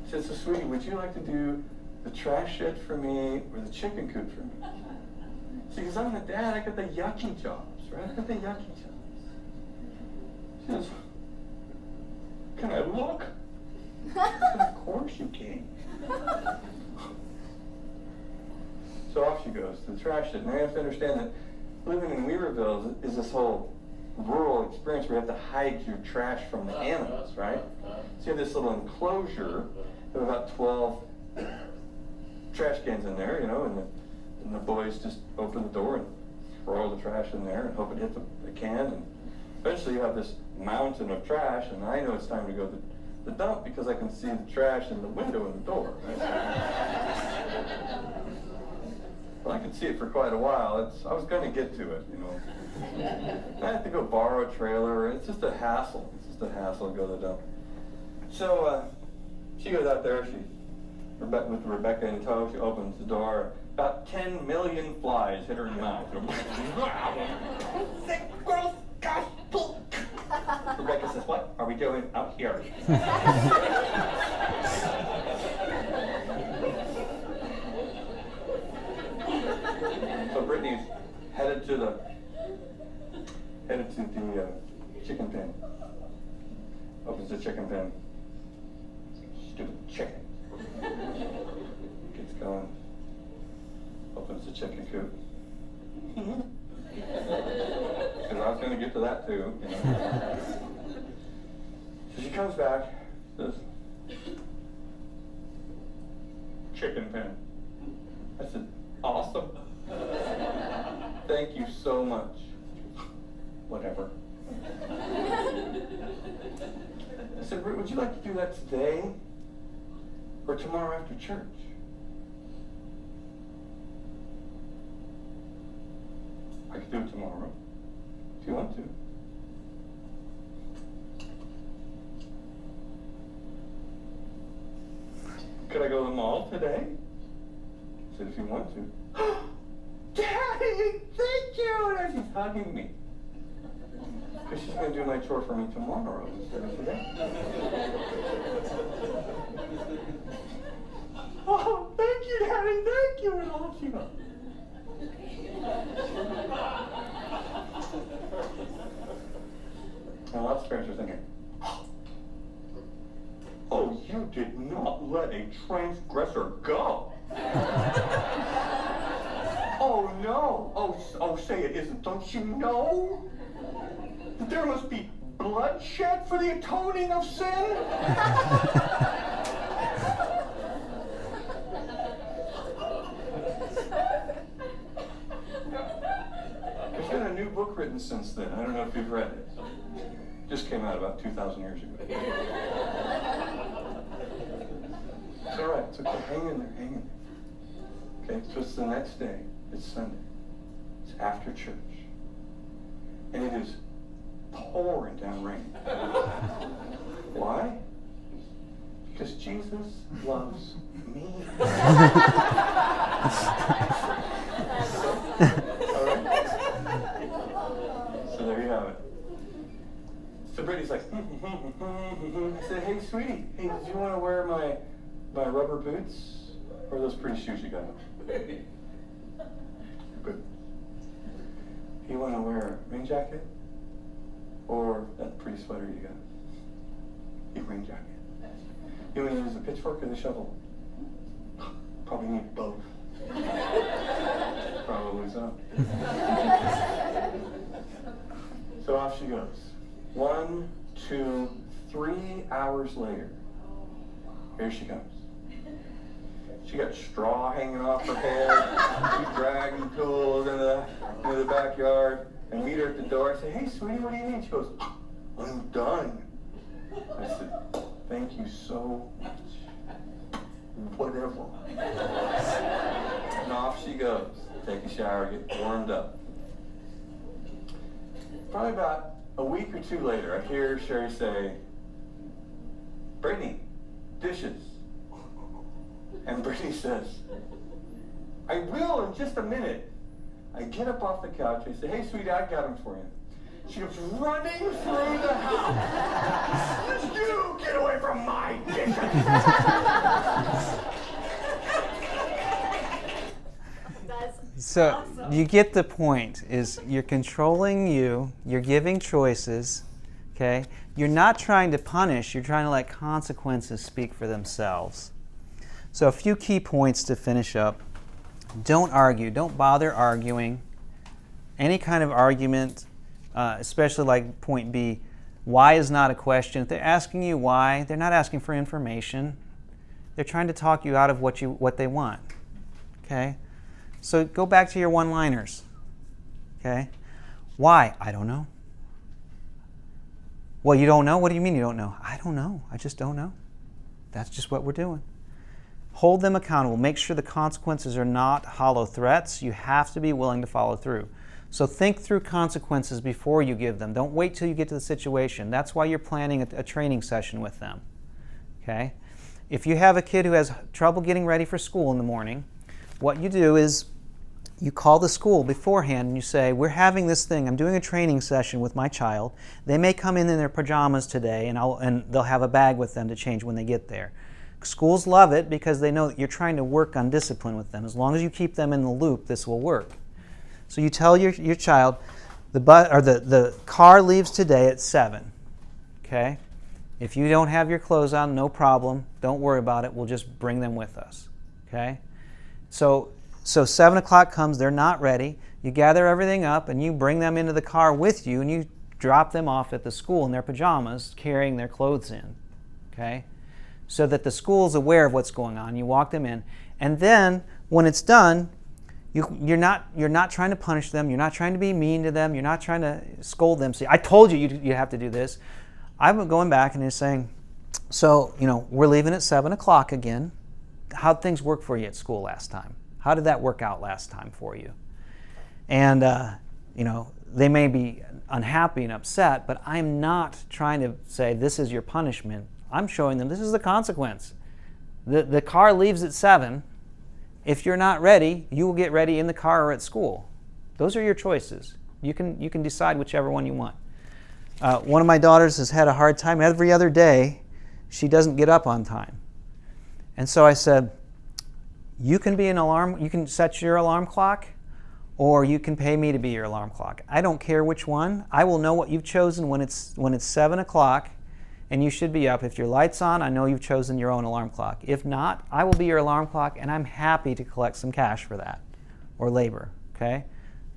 She said, "So sweetie, would you like to do the trash shed for me or the chicken coop for me?" See, because I'm the dad, I got the yucky jobs, right? I got the yucky jobs. She says, "Can I look?" Of course you can. So off she goes to the trash shed. And I have to understand that living in Weaverville is this whole rural experience where you have to hide your trash from the animals, right? So you have this little enclosure of about 12 trash cans in there, and the boys just open the door and throw the trash in there and hope it hits the can. And eventually you have this mountain of trash, and I know it's time to go to the dump because I can see the trash in the window and the door. Right? Well, I could see it for quite a while. I was going to get to it, you know. I have to go borrow a trailer. It's just a hassle. It's just a hassle to go to the dump. So she goes out there. With Rebecca in tow, she opens the door. About 10 million flies hit her in the eye. Sick, gross, gosh, Rebecca says, "What are we doing out here?" So Brittany's headed to the chicken pen. Opens the chicken pen. Stupid chicken. Gets going. Opens the chicken coop. Because I was going to get to that too. You know. So she comes back. Says, "Chicken pen." I said, "Awesome. Thank you so much." Whatever. I said, "Would you like to do that today or tomorrow after church?" "I could do it tomorrow if you want to." "Could I go to the mall today?" I said, "If you want to." "Daddy, thank you!" And she's hugging me. Because she's going to do my chore for me tomorrow instead of today. "Oh, thank you, Daddy, thank you!" And off she goes. And lots of parents are thinking, "Oh, you did not let a transgressor go." "Oh, no. Oh, say it isn't. Don't you know that there must be bloodshed for the atoning of sin?" There's been a new book written since then. I don't know if you've read it. Just came out about 2,000 years ago. It's all right. It's okay. Hang in there. Hang in there. Okay, so it's the next day. It's Sunday. It's after church. And it is pouring down rain. Why? Because Jesus loves me. All right? So there you have it. So Brittany's like, I said, "Hey, sweetie, hey, did you want to wear my rubber boots or those pretty shoes you got on?" "Good. You want to wear a rain jacket or that pretty sweater you got?" "A rain jacket." "You want to use a pitchfork or the shovel?" "Probably need both." Probably so. So off she goes. 1, 2, 3 hours later, here she comes. She got straw hanging off her head. She's dragging tools into the backyard. I meet her at the door. I say, "Hey, sweetie, what do you need?" She goes, "I'm done." I said, "Thank you so much. Whatever." And off she goes. Take a shower, get warmed up. Probably about a week or two later, I hear Sherry say, "Brittany, dishes." And Brittany says, "I will in just a minute." I get up off the couch. I say, "Hey, sweetie, I got them for you." She goes running through the house. "You get away from my dishes!" So you get the point, is you're controlling you're giving choices, okay? You're not trying to punish, you're trying to let consequences speak for themselves. So a few key points to finish up. Don't argue, don't bother arguing. Any kind of argument, especially like point B, why is not a question. If they're asking you why, they're not asking for information. They're trying to talk you out of what they want, okay? So go back to your one-liners, okay? Why? I don't know. Well, you don't know? What do you mean you don't know? I don't know. I just don't know. That's just what we're doing. Hold them accountable. Make sure the consequences are not hollow threats. You have to be willing to follow through. So think through consequences before you give them. Don't wait till you get to the situation. That's why you're planning a training session with them. Okay? If you have a kid who has trouble getting ready for school in the morning, what you do is you call the school beforehand and you say, we're having this thing. I'm doing a training session with my child. They may come in their pajamas today, and they'll have a bag with them to change when they get there. Schools love it because they know that you're trying to work on discipline with them. As long as you keep them in the loop, this will work. So you tell your child, the car leaves today at 7. Okay? If you don't have your clothes on, no problem. Don't worry about it. We'll just bring them with us. Okay? So 7 o'clock comes, they're not ready. You gather everything up and you bring them into the car with you and you drop them off at the school in their pajamas, carrying their clothes in. Okay? So that the school's aware of what's going on. You walk them in. And then, when it's done, you're not trying to punish them. You're not trying to be mean to them. You're not trying to scold them. See, I told you you have to do this. I'm going back and just saying, so, we're leaving at 7 o'clock again. How'd things work for you at school last time? How did that work out last time for you? And, they may be unhappy and upset, but I'm not trying to say this is your punishment. I'm showing them this is the consequence. The car leaves at 7. If you're not ready, you will get ready in the car or at school. Those are your choices. You can decide whichever one you want. One of my daughters has had a hard time. Every other day, she doesn't get up on time. And so I said, you can set your alarm clock, or you can pay me to be your alarm clock. I don't care which one. I will know what you've chosen when it's 7 o'clock. And you should be up. If your light's on, I know you've chosen your own alarm clock. If not, I will be your alarm clock, and I'm happy to collect some cash for that, or labor, okay?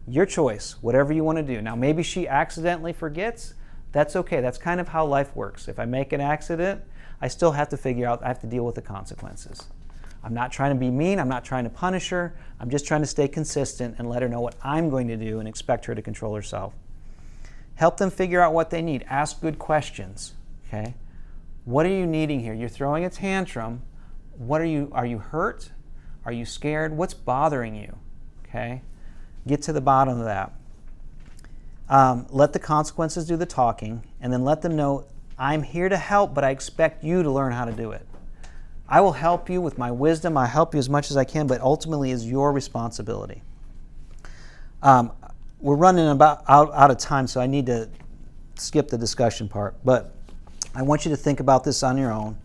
Your choice, whatever you want to do. Now, maybe she accidentally forgets. That's okay. That's kind of how life works. If I make an accident, I still have to figure out, I have to deal with the consequences. I'm not trying to be mean. I'm not trying to punish her. I'm just trying to stay consistent and let her know what I'm going to do and expect her to control herself. Help them figure out what they need. Ask good questions. Okay, what are you needing here? You're throwing a tantrum. Are you hurt? Are you scared? What's bothering you? Okay, get to the bottom of that. Let the consequences do the talking, and then let them know, I'm here to help, but I expect you to learn how to do it. I will help you with my wisdom. I help you as much as I can, but ultimately it's your responsibility. We're running about out of time, so I need to skip the discussion part, but I want you to think about this on your own.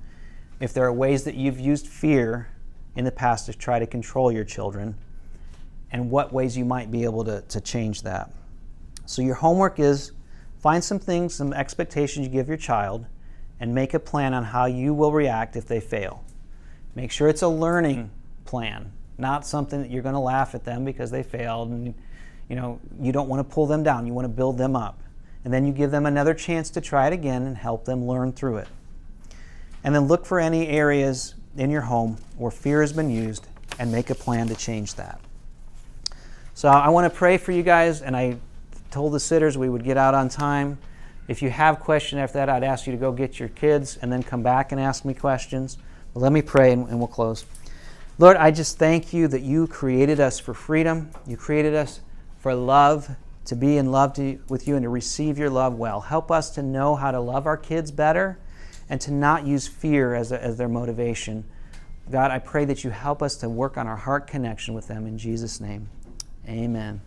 If there are ways that you've used fear in the past to try to control your children, and what ways you might be able to change that. So your homework is find some things, some expectations you give your child, and make a plan on how you will react if they fail. Make sure it's a learning plan, not something that you're going to laugh at them because they failed, and you don't want to pull them down. You want to build them up. And then you give them another chance to try it again and help them learn through it. And then look for any areas in your home where fear has been used and make a plan to change that. So I want to pray for you guys, and I told the sitters we would get out on time. If you have questions after that, I'd ask you to go get your kids and then come back and ask me questions. But let me pray and we'll close. Lord, I just thank you that you created us for freedom. You created us for love, to be in love with you and to receive your love well. Help us to know how to love our kids better and to not use fear as their motivation. God, I pray that you help us to work on our heart connection with them in Jesus' name. Amen.